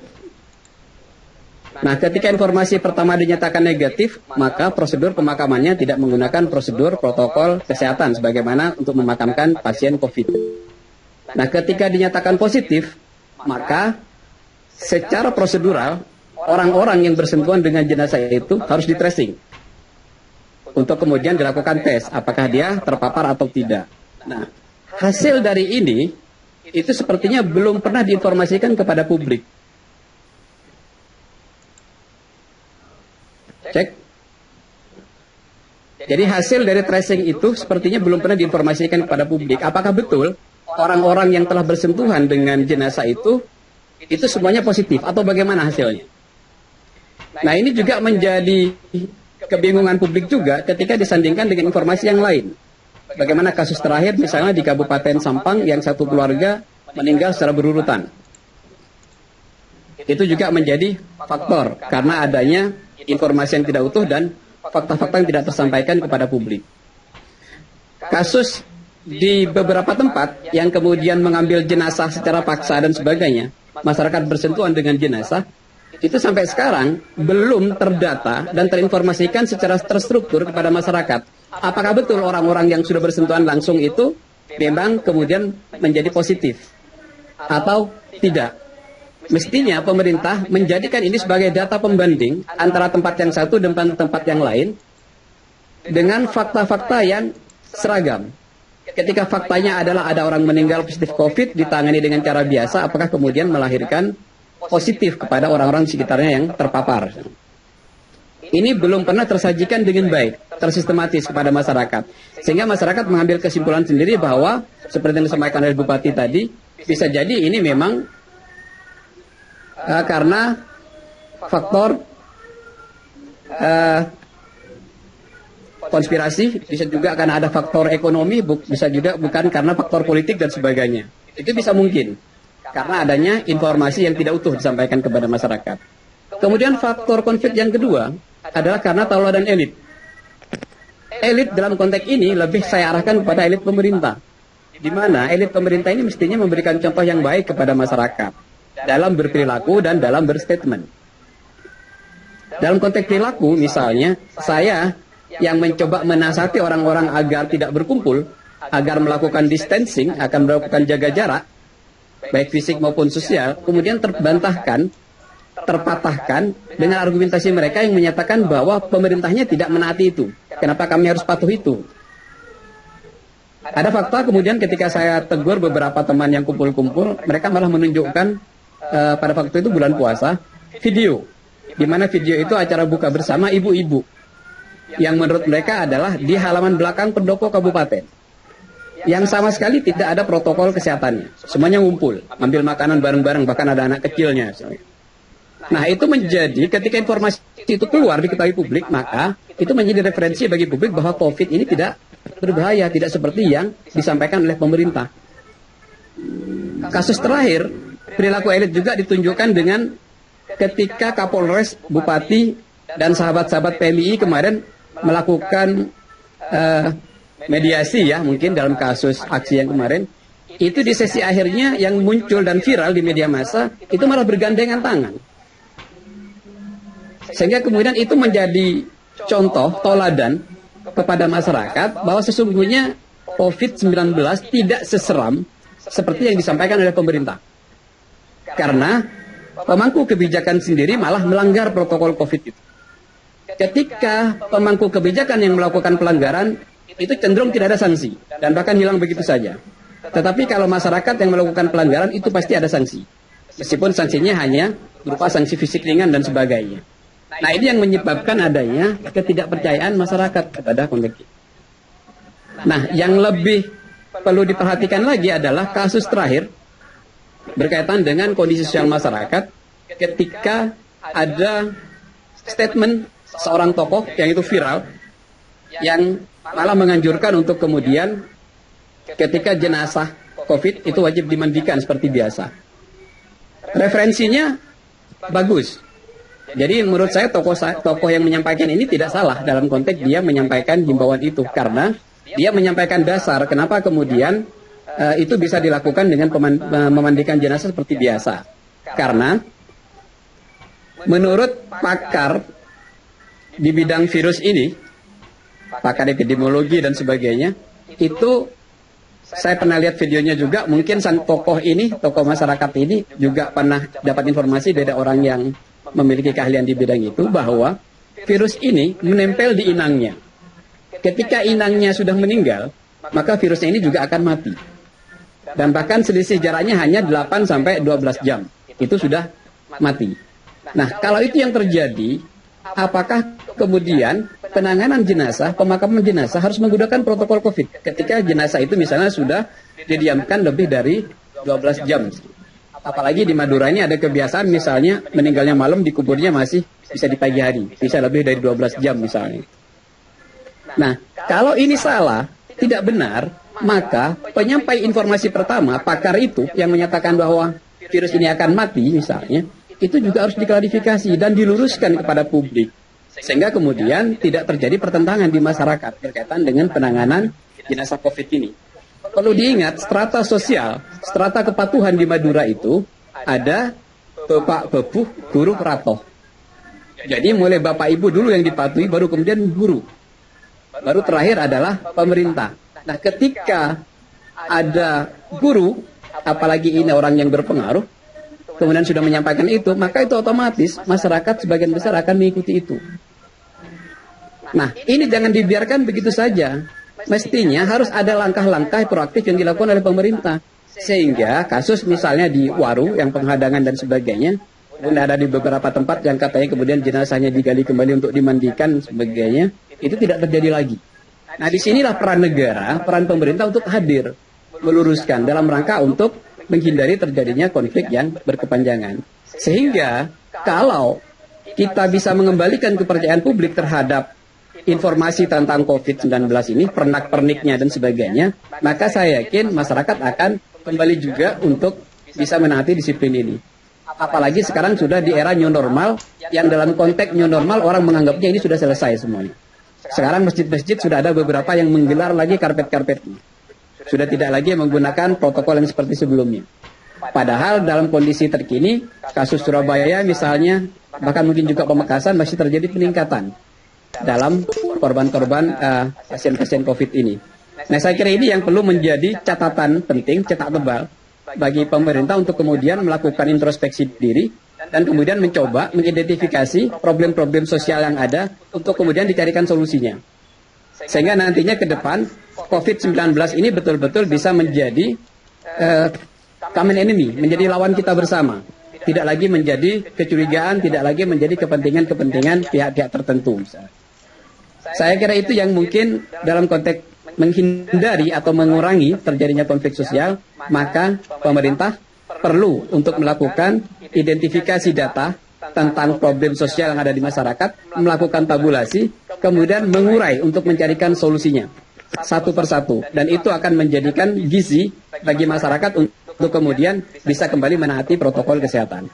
Nah, ketika informasi pertama dinyatakan negatif, maka prosedur pemakamannya tidak menggunakan prosedur protokol kesehatan sebagaimana untuk memakamkan pasien COVID. Nah, ketika dinyatakan positif, maka secara prosedural, orang-orang yang bersentuhan dengan jenazah itu harus di-tracing. Untuk kemudian dilakukan tes, apakah dia terpapar atau tidak. Nah, hasil dari ini, itu sepertinya belum pernah diinformasikan kepada publik. Cek. Jadi hasil dari tracing itu sepertinya belum pernah diinformasikan kepada publik. Apakah betul orang-orang yang telah bersentuhan dengan jenazah itu semuanya positif atau bagaimana hasilnya? Nah, ini juga menjadi kebingungan publik juga ketika disandingkan dengan informasi yang lain. Bagaimana kasus terakhir misalnya di Kabupaten Sampang yang satu keluarga meninggal secara berurutan. Itu juga menjadi faktor karena adanya informasi yang tidak utuh dan fakta-fakta yang tidak tersampaikan kepada publik. Kasus di beberapa tempat yang kemudian mengambil jenazah secara paksa dan sebagainya, masyarakat bersentuhan dengan jenazah, itu sampai sekarang belum terdata dan terinformasikan secara terstruktur kepada masyarakat. Apakah betul orang-orang yang sudah bersentuhan langsung itu memang kemudian menjadi positif atau tidak? Mestinya pemerintah menjadikan ini sebagai data pembanding antara tempat yang satu dan tempat yang lain dengan fakta-fakta yang seragam. Ketika faktanya adalah ada orang meninggal positif COVID ditangani dengan cara biasa, apakah kemudian melahirkan positif kepada orang-orang di sekitarnya yang terpapar? Ini belum pernah tersajikan dengan baik, tersistematis kepada masyarakat. Sehingga masyarakat mengambil kesimpulan sendiri bahwa seperti yang disampaikan oleh Bupati tadi, bisa jadi ini memang karena faktor konspirasi, bisa juga karena ada faktor ekonomi, bisa juga bukan karena faktor politik dan sebagainya. Itu bisa mungkin karena adanya informasi yang tidak utuh disampaikan kepada masyarakat. Kemudian faktor konflik yang kedua adalah karena tauladan elit. Elit dalam konteks ini lebih saya arahkan kepada elit pemerintah, di mana elit pemerintah ini mestinya memberikan contoh yang baik kepada masyarakat dalam berperilaku dan dalam berstatement. Dalam konteks perilaku, misalnya, saya yang mencoba menasihati orang-orang agar tidak berkumpul, agar melakukan distancing, akan melakukan jaga jarak, baik fisik maupun sosial, kemudian terbantahkan, terpatahkan dengan argumentasi mereka yang menyatakan bahwa pemerintahnya tidak menaati itu. Kenapa kami harus patuh itu? Ada fakta kemudian ketika saya tegur beberapa teman yang kumpul-kumpul, mereka malah menunjukkan pada waktu itu bulan puasa, video, di mana video itu acara buka bersama ibu-ibu, yang menurut mereka adalah di halaman belakang pendopo kabupaten, yang sama sekali tidak ada protokol kesehatannya, semuanya ngumpul, ambil makanan bareng-bareng, bahkan ada anak kecilnya. Nah, itu menjadi ketika informasi itu keluar diketahui publik, maka itu menjadi referensi bagi publik bahwa COVID ini tidak berbahaya, tidak seperti yang disampaikan oleh pemerintah. Kasus terakhir, perilaku elit juga ditunjukkan dengan ketika Kapolres, Bupati, dan sahabat-sahabat PMI kemarin melakukan mediasi ya, mungkin dalam kasus aksi yang kemarin, itu di sesi akhirnya yang muncul dan viral di media massa, itu malah bergandengan tangan. Sehingga kemudian itu menjadi contoh, toladan kepada masyarakat bahwa sesungguhnya COVID-19 tidak seseram seperti yang disampaikan oleh pemerintah. Karena pemangku kebijakan sendiri malah melanggar protokol COVID itu. Ketika pemangku kebijakan yang melakukan pelanggaran, itu cenderung tidak ada sanksi, dan bahkan hilang begitu saja. Tetapi kalau masyarakat yang melakukan pelanggaran, itu pasti ada sanksi. Meskipun sanksinya hanya berupa sanksi fisik ringan dan sebagainya. Nah, ini yang menyebabkan adanya ketidakpercayaan masyarakat kepada konteks. Nah, yang lebih perlu diperhatikan lagi adalah kasus terakhir berkaitan dengan kondisi sosial masyarakat ketika ada statement seorang tokoh yang itu viral, yang malah menganjurkan untuk kemudian ketika jenazah COVID itu wajib dimandikan seperti biasa. Referensinya bagus. Jadi menurut saya tokoh yang menyampaikan ini tidak salah dalam konteks dia menyampaikan himbauan itu, karena dia menyampaikan dasar kenapa kemudian itu bisa dilakukan dengan memandikan jenazah seperti biasa. Karena menurut pakar di bidang virus ini, pakar epidemiologi dan sebagainya, itu saya pernah lihat videonya juga. Mungkin sang tokoh ini, tokoh masyarakat ini juga pernah dapat informasi dari orang yang memiliki keahlian di bidang itu, bahwa virus ini menempel di inangnya. Ketika inangnya sudah meninggal, maka virusnya ini juga akan mati. Dan bahkan selisih jaraknya hanya 8-12 jam. Itu sudah mati. Nah, kalau itu yang terjadi, apakah kemudian penanganan jenazah, pemakaman jenazah harus menggunakan protokol COVID ketika jenazah itu misalnya sudah didiamkan lebih dari 12 jam? Apalagi di Madura ini ada kebiasaan misalnya meninggalnya malam, dikuburnya masih bisa di pagi hari, bisa lebih dari 12 jam misalnya. Nah, kalau ini salah, tidak benar, maka penyampai informasi pertama, pakar itu yang menyatakan bahwa virus ini akan mati misalnya, itu juga harus diklarifikasi dan diluruskan kepada publik. Sehingga kemudian tidak terjadi pertentangan di masyarakat berkaitan dengan penanganan jenazah COVID ini. Perlu diingat, strata sosial, strata kepatuhan di Madura itu ada bapak, bebuh, guru, ratoh. Jadi mulai bapak ibu dulu yang dipatuhi, baru kemudian guru. Baru terakhir adalah pemerintah. Nah, ketika ada guru, apalagi ini orang yang berpengaruh, kemudian sudah menyampaikan itu, maka itu otomatis masyarakat sebagian besar akan mengikuti itu. Nah, ini jangan dibiarkan begitu saja. Mestinya harus ada langkah-langkah proaktif yang dilakukan oleh pemerintah. Sehingga kasus misalnya di Waru yang penghadangan dan sebagainya, dan ada di beberapa tempat yang katanya kemudian jenazahnya digali kembali untuk dimandikan sebagainya, itu tidak terjadi lagi. Nah, disinilah peran negara, peran pemerintah untuk hadir, meluruskan dalam rangka untuk menghindari terjadinya konflik yang berkepanjangan. Sehingga kalau kita bisa mengembalikan kepercayaan publik terhadap informasi tentang COVID-19 ini, pernak-perniknya dan sebagainya, maka saya yakin masyarakat akan kembali juga untuk bisa menaati disiplin ini. Apalagi sekarang sudah di era new normal, yang dalam konteks new normal orang menganggapnya ini sudah selesai semuanya. Sekarang masjid-masjid sudah ada beberapa yang menggelar lagi karpet-karpetnya. Sudah tidak lagi menggunakan protokol yang seperti sebelumnya. Padahal dalam kondisi terkini, kasus Surabaya misalnya, bahkan mungkin juga Pamekasan masih terjadi peningkatan dalam korban-korban pasien-pasien COVID ini. Nah, saya kira ini yang perlu menjadi catatan penting, cetak tebal bagi pemerintah untuk kemudian melakukan introspeksi diri dan kemudian mencoba mengidentifikasi problem-problem sosial yang ada untuk kemudian dicarikan solusinya. Sehingga nantinya ke depan COVID-19 ini betul-betul bisa menjadi common enemy, menjadi lawan kita bersama. Tidak lagi menjadi kecurigaan, tidak lagi menjadi kepentingan-kepentingan pihak-pihak tertentu. Saya kira itu yang mungkin dalam konteks menghindari atau mengurangi terjadinya konflik sosial, maka pemerintah perlu untuk melakukan identifikasi data tentang problem sosial yang ada di masyarakat, melakukan tabulasi, kemudian mengurai untuk mencarikan solusinya satu persatu. Dan itu akan menjadikan gizi bagi masyarakat untuk kemudian bisa kembali menaati protokol kesehatan.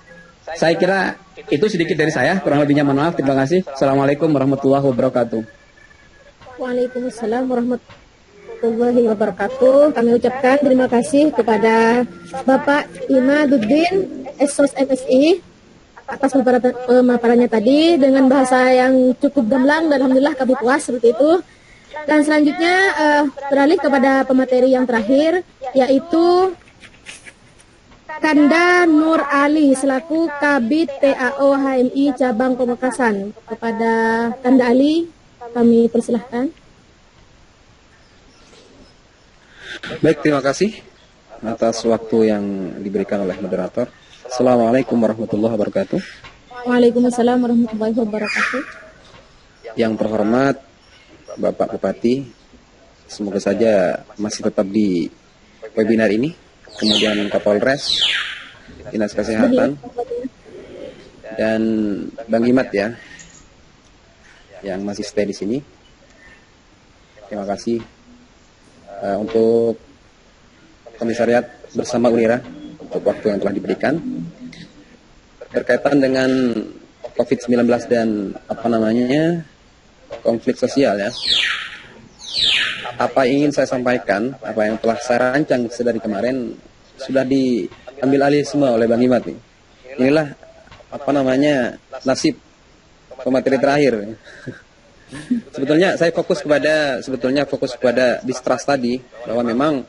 Saya kira itu sedikit dari saya, kurang lebihnya mohon maaf, terima kasih. Assalamualaikum warahmatullahi wabarakatuh. Waalaikumsalam warahmatullahi wabarakatuh. Kami ucapkan terima kasih kepada Bapak Imaduddin, Esos MSI, atas pemaparannya tadi dengan bahasa yang cukup gamblang dan alhamdulillah kami puas seperti itu. Dan selanjutnya beralih kepada pemateri yang terakhir, yaitu Kanda Nur Ali selaku Kabid PAO HMI Cabang Pamekasan. Kepada Kanda Ali kami persilahkan. Baik, terima kasih atas waktu yang diberikan oleh moderator. Assalamualaikum warahmatullahi wabarakatuh. Waalaikumsalam warahmatullahi wabarakatuh. Yang terhormat Bapak Bupati, semoga saja masih tetap di webinar ini. Kemudian Kapolres, Dinas Kesehatan, dan Bang Himat ya, yang masih stay di sini. Terima kasih untuk Komisariat bersama UNIRA untuk waktu yang telah diberikan berkaitan dengan COVID-19 dan konflik sosial ya. Apa ingin saya sampaikan, apa yang telah saya rancang sedari kemarin sudah diambil alih semua oleh Bang Himat nih. Inilah nasib pemateri terakhir. Sebetulnya saya fokus kepada distrust tadi, bahwa memang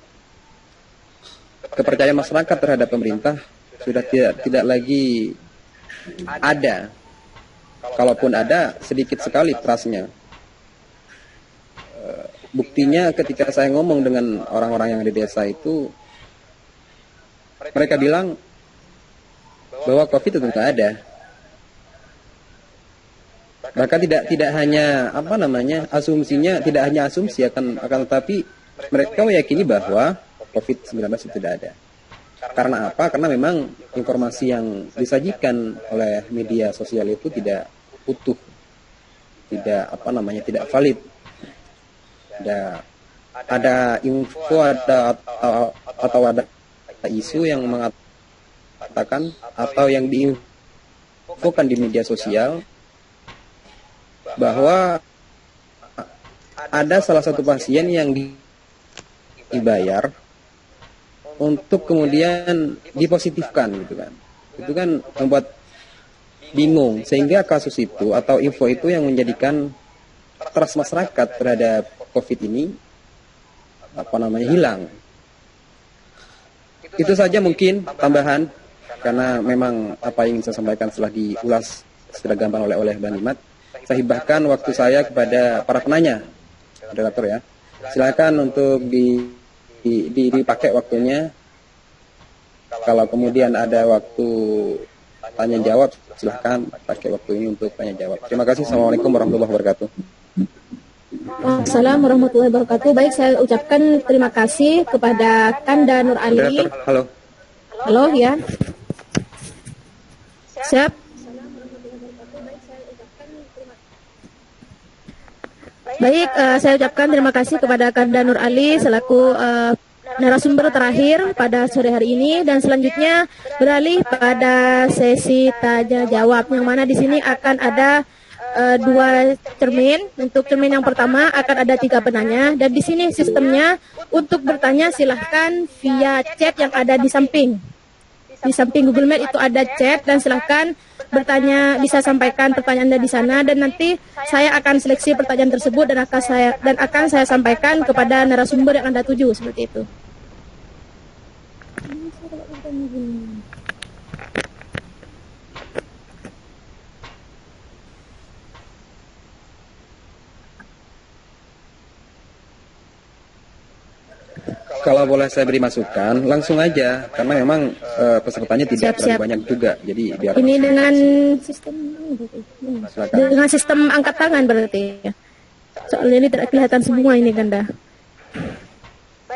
kepercayaan masyarakat terhadap pemerintah sudah tidak lagi ada. Kalaupun ada, sedikit sekali trustnya. Buktinya ketika saya ngomong dengan orang-orang yang di desa itu, mereka bilang bahwa COVID itu tidak ada. Bahkan tidak hanya asumsinya, tidak hanya asumsi akan tetapi mereka meyakini bahwa COVID-19 itu tidak ada. Karena apa? Karena memang informasi yang disajikan oleh media sosial itu tidak utuh, tidak valid. Ada info atau ada isu yang mengatakan atau yang diinfokan di media sosial bahwa ada salah satu pasien yang dibayar untuk kemudian dipositifkan gitu kan. Itu kan membuat bingung, sehingga kasus itu atau info itu yang menjadikan trust masyarakat terhadap COVID ini hilang. Itu saja mungkin tambahan, karena memang apa yang ingin saya sampaikan setelah diulas secara gampang oleh Bang Himat. Saya hibahkan waktu saya kepada para penanya, moderator ya. Silakan untuk dipakai waktunya. Kalau kemudian ada waktu tanya jawab, silakan pakai waktu ini untuk tanya jawab. Terima kasih. Assalamualaikum warahmatullahi wabarakatuh. Assalamualaikum warahmatullahi wabarakatuh. Baik, saya ucapkan terima kasih kepada Kanda Nur Ali. Halo. Halo ya. Siap. Baik, saya ucapkan terima kasih kepada Kanda Nur Ali selaku narasumber terakhir pada sore hari ini, dan selanjutnya beralih pada sesi tanya jawab, yang mana di sini akan ada dua cermin. Untuk cermin yang pertama akan ada 3 penanya, dan di sini sistemnya untuk bertanya silahkan via chat yang ada di samping. Di samping Google Meet itu ada chat, dan silahkan bertanya, bisa sampaikan pertanyaan Anda di sana, dan nanti saya akan seleksi pertanyaan tersebut dan akan saya sampaikan kepada narasumber yang Anda tuju, seperti itu. Kalau boleh saya beri masukan, langsung aja, karena memang pesertanya tidak terlalu banyak juga. Jadi biar ini dengan sistem angkat tangan berarti ya. Soalnya ini tidak kelihatan semua ini Kanda.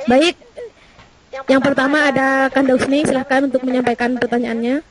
Baik, yang pertama ada Kanda Usni, silahkan untuk menyampaikan pertanyaannya.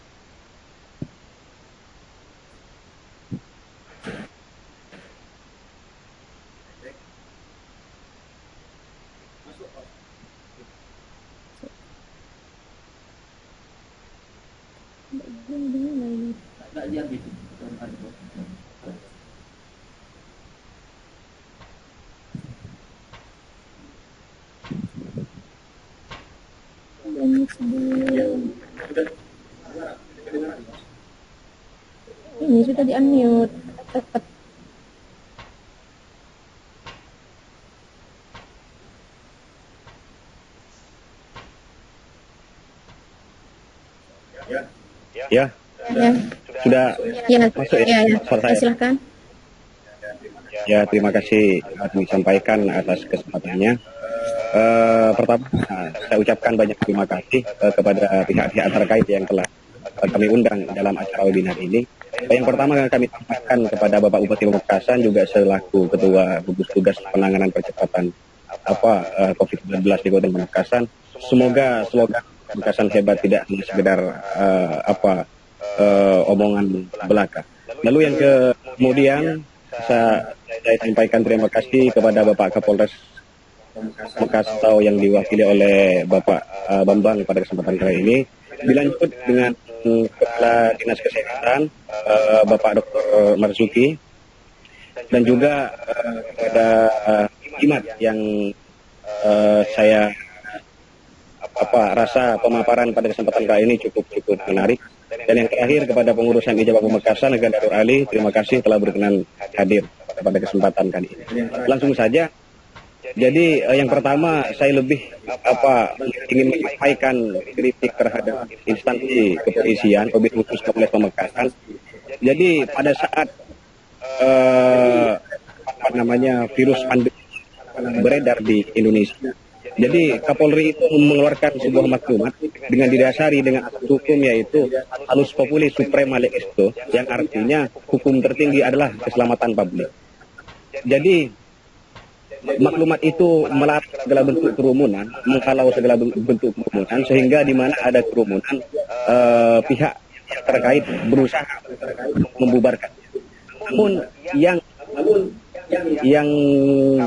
Ini sudah di-unmute. Tepat. Ya, Ya, sudah ya, masuk ya, ya, ya. suara saya. Silakan. Ya, terima kasih kami sampaikan atas kesempatannya. Pertama, saya ucapkan banyak terima kasih kepada pihak-pihak terkait yang telah kami undang dalam acara webinar ini. Yang pertama kami sampaikan kepada Bapak Bupati Pamekasan juga selaku Ketua Gugus Tugas Penanganan Percepatan COVID-19 di Kabupaten Pamekasan. Semoga slogan Pamekasan hebat tidak hanya sekedar omongan belaka. Lalu yang kemudian saya sampaikan terima kasih kepada Bapak Kapolres Pamekasan yang diwakili oleh Bapak Bambang pada kesempatan kali ini. Dilanjut dengan Kepala Dinas Kesehatan Bapak Dr. Marzuki dan juga kepada Imat yang saya rasa pemaparan pada kesempatan kali ini cukup menarik. Dan yang terakhir kepada pengurusan Ijabah Pamekasan Negara Datur Ali, terima kasih telah berkenan hadir pada kesempatan kali ini. Langsung saja. Jadi yang pertama saya lebih ingin menyampaikan kritik terhadap instansi kepolisian, lebih khusus Polres Pamekasan. Jadi pada saat virus pandemi beredar di Indonesia, jadi Kapolri itu mengeluarkan sebuah maklumat dengan didasari dengan asas hukum yaitu Salus Populi Suprema Lex Esto, yang artinya hukum tertinggi adalah keselamatan publik. Jadi maklumat itu melarang segala bentuk kerumunan, menghalau segala bentuk kerumunan, sehingga di mana ada kerumunan pihak terkait berusaha membubarkan. Namun yang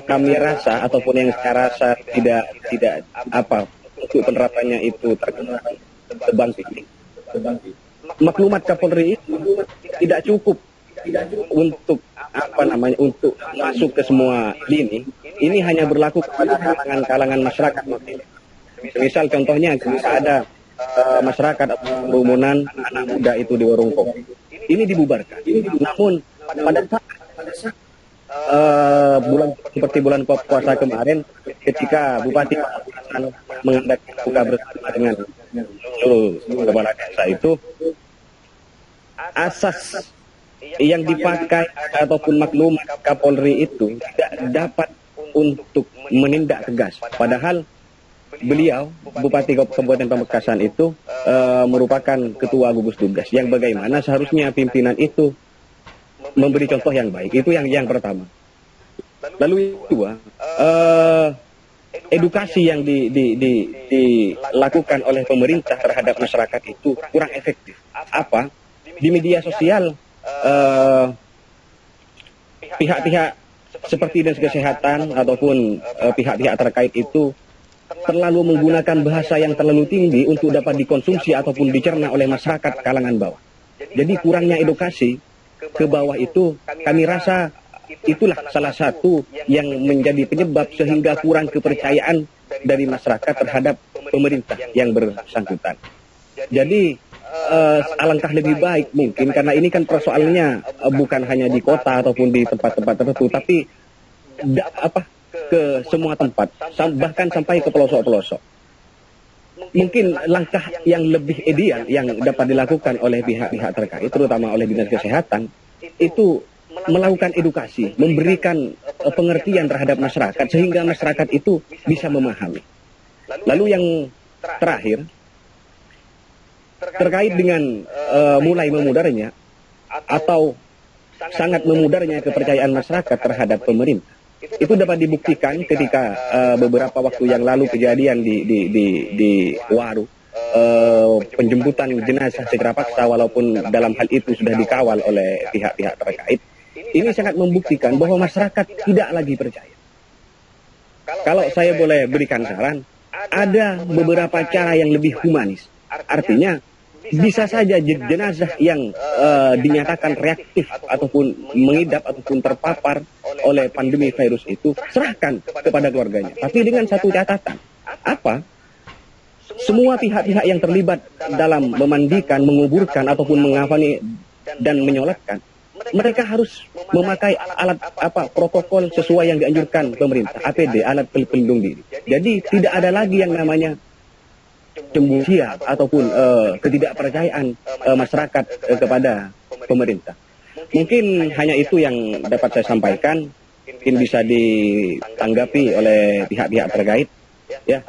kami rasa ataupun yang saya rasa tidak untuk penerapannya itu terbang tinggi. Maklumat Kapolri itu tidak cukup untuk untuk masuk ke semua lini. Ini hanya berlaku kepada kalangan masyarakat. Misal contohnya jika ada masyarakat atau kerumunan anak muda itu di warung kopi, ini dibubarkan. Namun pada saat bulan puasa kemarin, ketika Bupati mengadakan buka bersama dengan seluruh kepala desa itu, asas yang dipakai ataupun maklumat Kapolri itu tidak dapat untuk menindak tegas. Padahal beliau, Bupati Kabupaten Pamekasan itu merupakan ketua gugus tugas yang bagaimana seharusnya pimpinan itu memberi contoh yang baik. Itu yang pertama. Lalu yang kedua, edukasi yang dilakukan oleh pemerintah terhadap masyarakat itu kurang efektif. Di media sosial pihak-pihak seperti Dinas Kesehatan ataupun pihak-pihak terkait itu terlalu menggunakan bahasa yang terlalu tinggi untuk dapat dikonsumsi ataupun dicerna oleh masyarakat kalangan bawah. Jadi kurangnya edukasi ke bawah itu kami rasa itulah salah satu yang menjadi penyebab sehingga kurang kepercayaan dari masyarakat terhadap pemerintah yang bersangkutan. Jadi alangkah lebih baik mungkin, karena ini kan persoalannya bukan hanya di kota ataupun di tempat-tempat tertentu, tapi ke semua tempat, bahkan sampai ke pelosok-pelosok. Mungkin langkah yang lebih ideal yang dapat dilakukan oleh pihak-pihak terkait, terutama oleh Dinas Kesehatan, itu melakukan edukasi, memberikan pengertian terhadap masyarakat sehingga masyarakat itu bisa memahami. Lalu yang terakhir, terkait dengan mulai memudarnya atau sangat memudarnya kepercayaan masyarakat terhadap pemerintah, itu dapat dibuktikan ketika beberapa waktu yang lalu kejadian di Waru, penjemputan jenazah secara paksa walaupun dalam hal itu sudah dikawal oleh pihak-pihak terkait. Ini sangat membuktikan bahwa masyarakat tidak lagi percaya. Kalau saya boleh berikan saran, ada beberapa cara yang lebih humanis. Artinya bisa saja jenazah yang dinyatakan reaktif ataupun mengidap ataupun terpapar oleh pandemi virus itu serahkan kepada keluarganya. Tapi dengan satu catatan, semua pihak-pihak yang terlibat dalam memandikan, menguburkan ataupun mengafani dan menyolatkan, mereka harus memakai alat protokol sesuai yang dianjurkan pemerintah, APD, alat pelindung diri. Jadi tidak ada lagi yang namanya cemburuan ataupun ketidakpercayaan masyarakat kepada pemerintah. Mungkin hanya itu yang dapat saya sampaikan. Mungkin bisa ditanggapi oleh pihak-pihak terkait. Ya,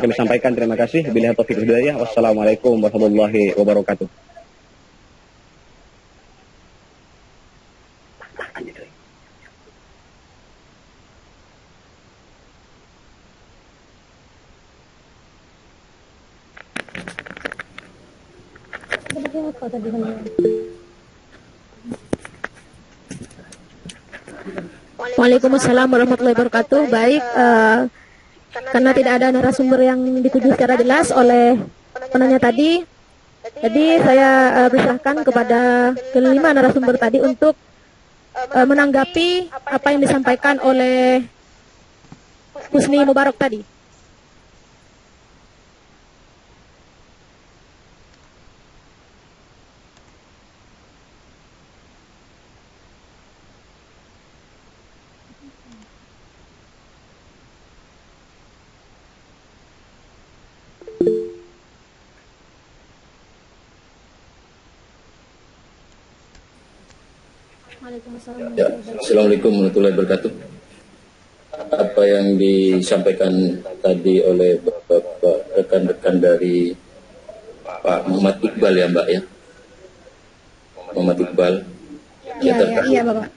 kami sampaikan terima kasih. Billahi taufiq wal hidayah. Wassalamualaikum warahmatullahi wabarakatuh. Waalaikumsalam warahmatullahi wabarakatuh. Baik, karena tidak ada narasumber yang dituju secara jelas oleh penanya tadi, jadi saya persilahkan kepada kelima narasumber tadi untuk menanggapi apa yang disampaikan oleh Husni Mubarak tadi. Ya, Assalamualaikum warahmatullahi wabarakatuh. Apa yang disampaikan tadi oleh Bapak rekan-rekan dari Pak Muhammad Iqbal ya Mbak ya, Muhammad Iqbal. Iya Bapak.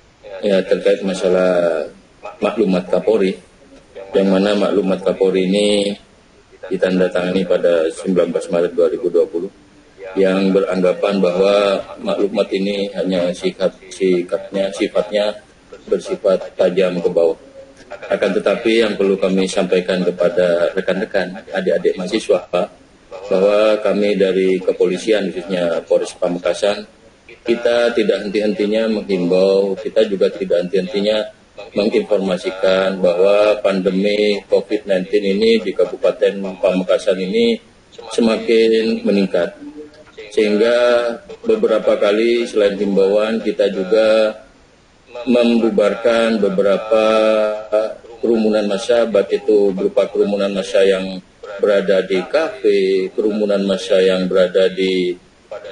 Ya, terkait masalah maklumat Kapolri, yang mana maklumat Kapolri ini ditandatangani pada 19 Maret 2020. Yang beranggapan bahwa maklumat ini hanya sifatnya bersifat tajam ke bawah. Akan tetapi yang perlu kami sampaikan kepada rekan-rekan, adik-adik mahasiswa, bahwa kami dari kepolisian, khususnya Polres Pamekasan, kita tidak henti-hentinya menghimbau, kita juga tidak henti-hentinya menginformasikan bahwa pandemi COVID-19 ini di Kabupaten Pamekasan ini semakin meningkat. Sehingga beberapa kali selain himbauan kita juga membubarkan beberapa kerumunan massa, baik itu berupa kerumunan massa yang berada di kafe, kerumunan massa yang berada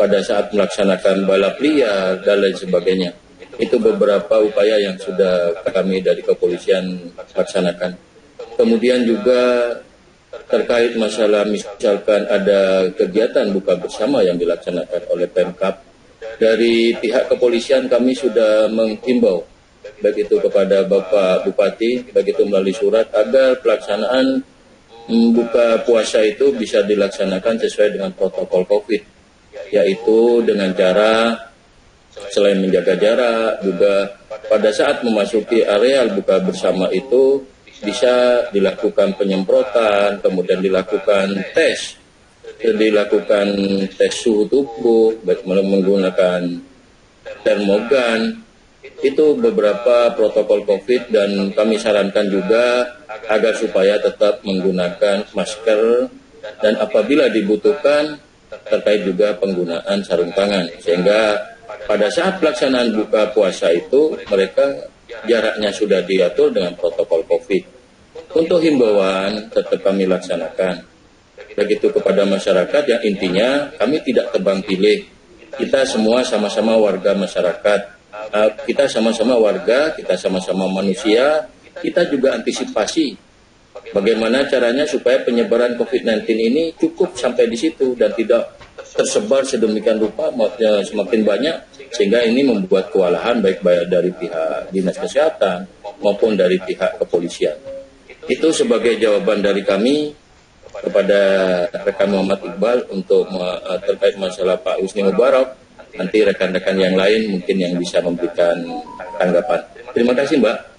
pada saat melaksanakan balap liar dan lain sebagainya. Itu beberapa upaya yang sudah kami dari kepolisian laksanakan. Kemudian juga terkait masalah misalkan ada kegiatan buka bersama yang dilaksanakan oleh Pemkab, dari pihak kepolisian kami sudah menghimbau baik itu kepada Bapak Bupati, baik itu melalui surat, agar pelaksanaan buka puasa itu bisa dilaksanakan sesuai dengan protokol COVID, yaitu dengan cara selain menjaga jarak, juga pada saat memasuki area buka bersama itu bisa dilakukan penyemprotan, kemudian dilakukan tes suhu tubuh, baik menggunakan termogan. Itu beberapa protokol COVID, dan kami sarankan juga agar supaya tetap menggunakan masker, dan apabila dibutuhkan terkait juga penggunaan sarung tangan, sehingga pada saat pelaksanaan buka puasa itu mereka jaraknya sudah diatur dengan protokol COVID. Untuk himbauan tetap kami laksanakan, begitu kepada masyarakat, yang intinya kami tidak tebang pilih. Kita semua sama-sama warga masyarakat, kita sama-sama warga, kita sama-sama manusia, kita juga antisipasi bagaimana caranya supaya penyebaran COVID-19 ini cukup sampai di situ dan tidak tersebar sedemikian rupa semakin banyak, sehingga ini membuat kewalahan baik dari pihak Dinas Kesehatan maupun dari pihak kepolisian. Itu sebagai jawaban dari kami kepada rekan Muhammad Iqbal untuk terkait masalah Pak Husni Mubarak. Nanti rekan-rekan yang lain mungkin yang bisa memberikan tanggapan. Terima kasih Mbak.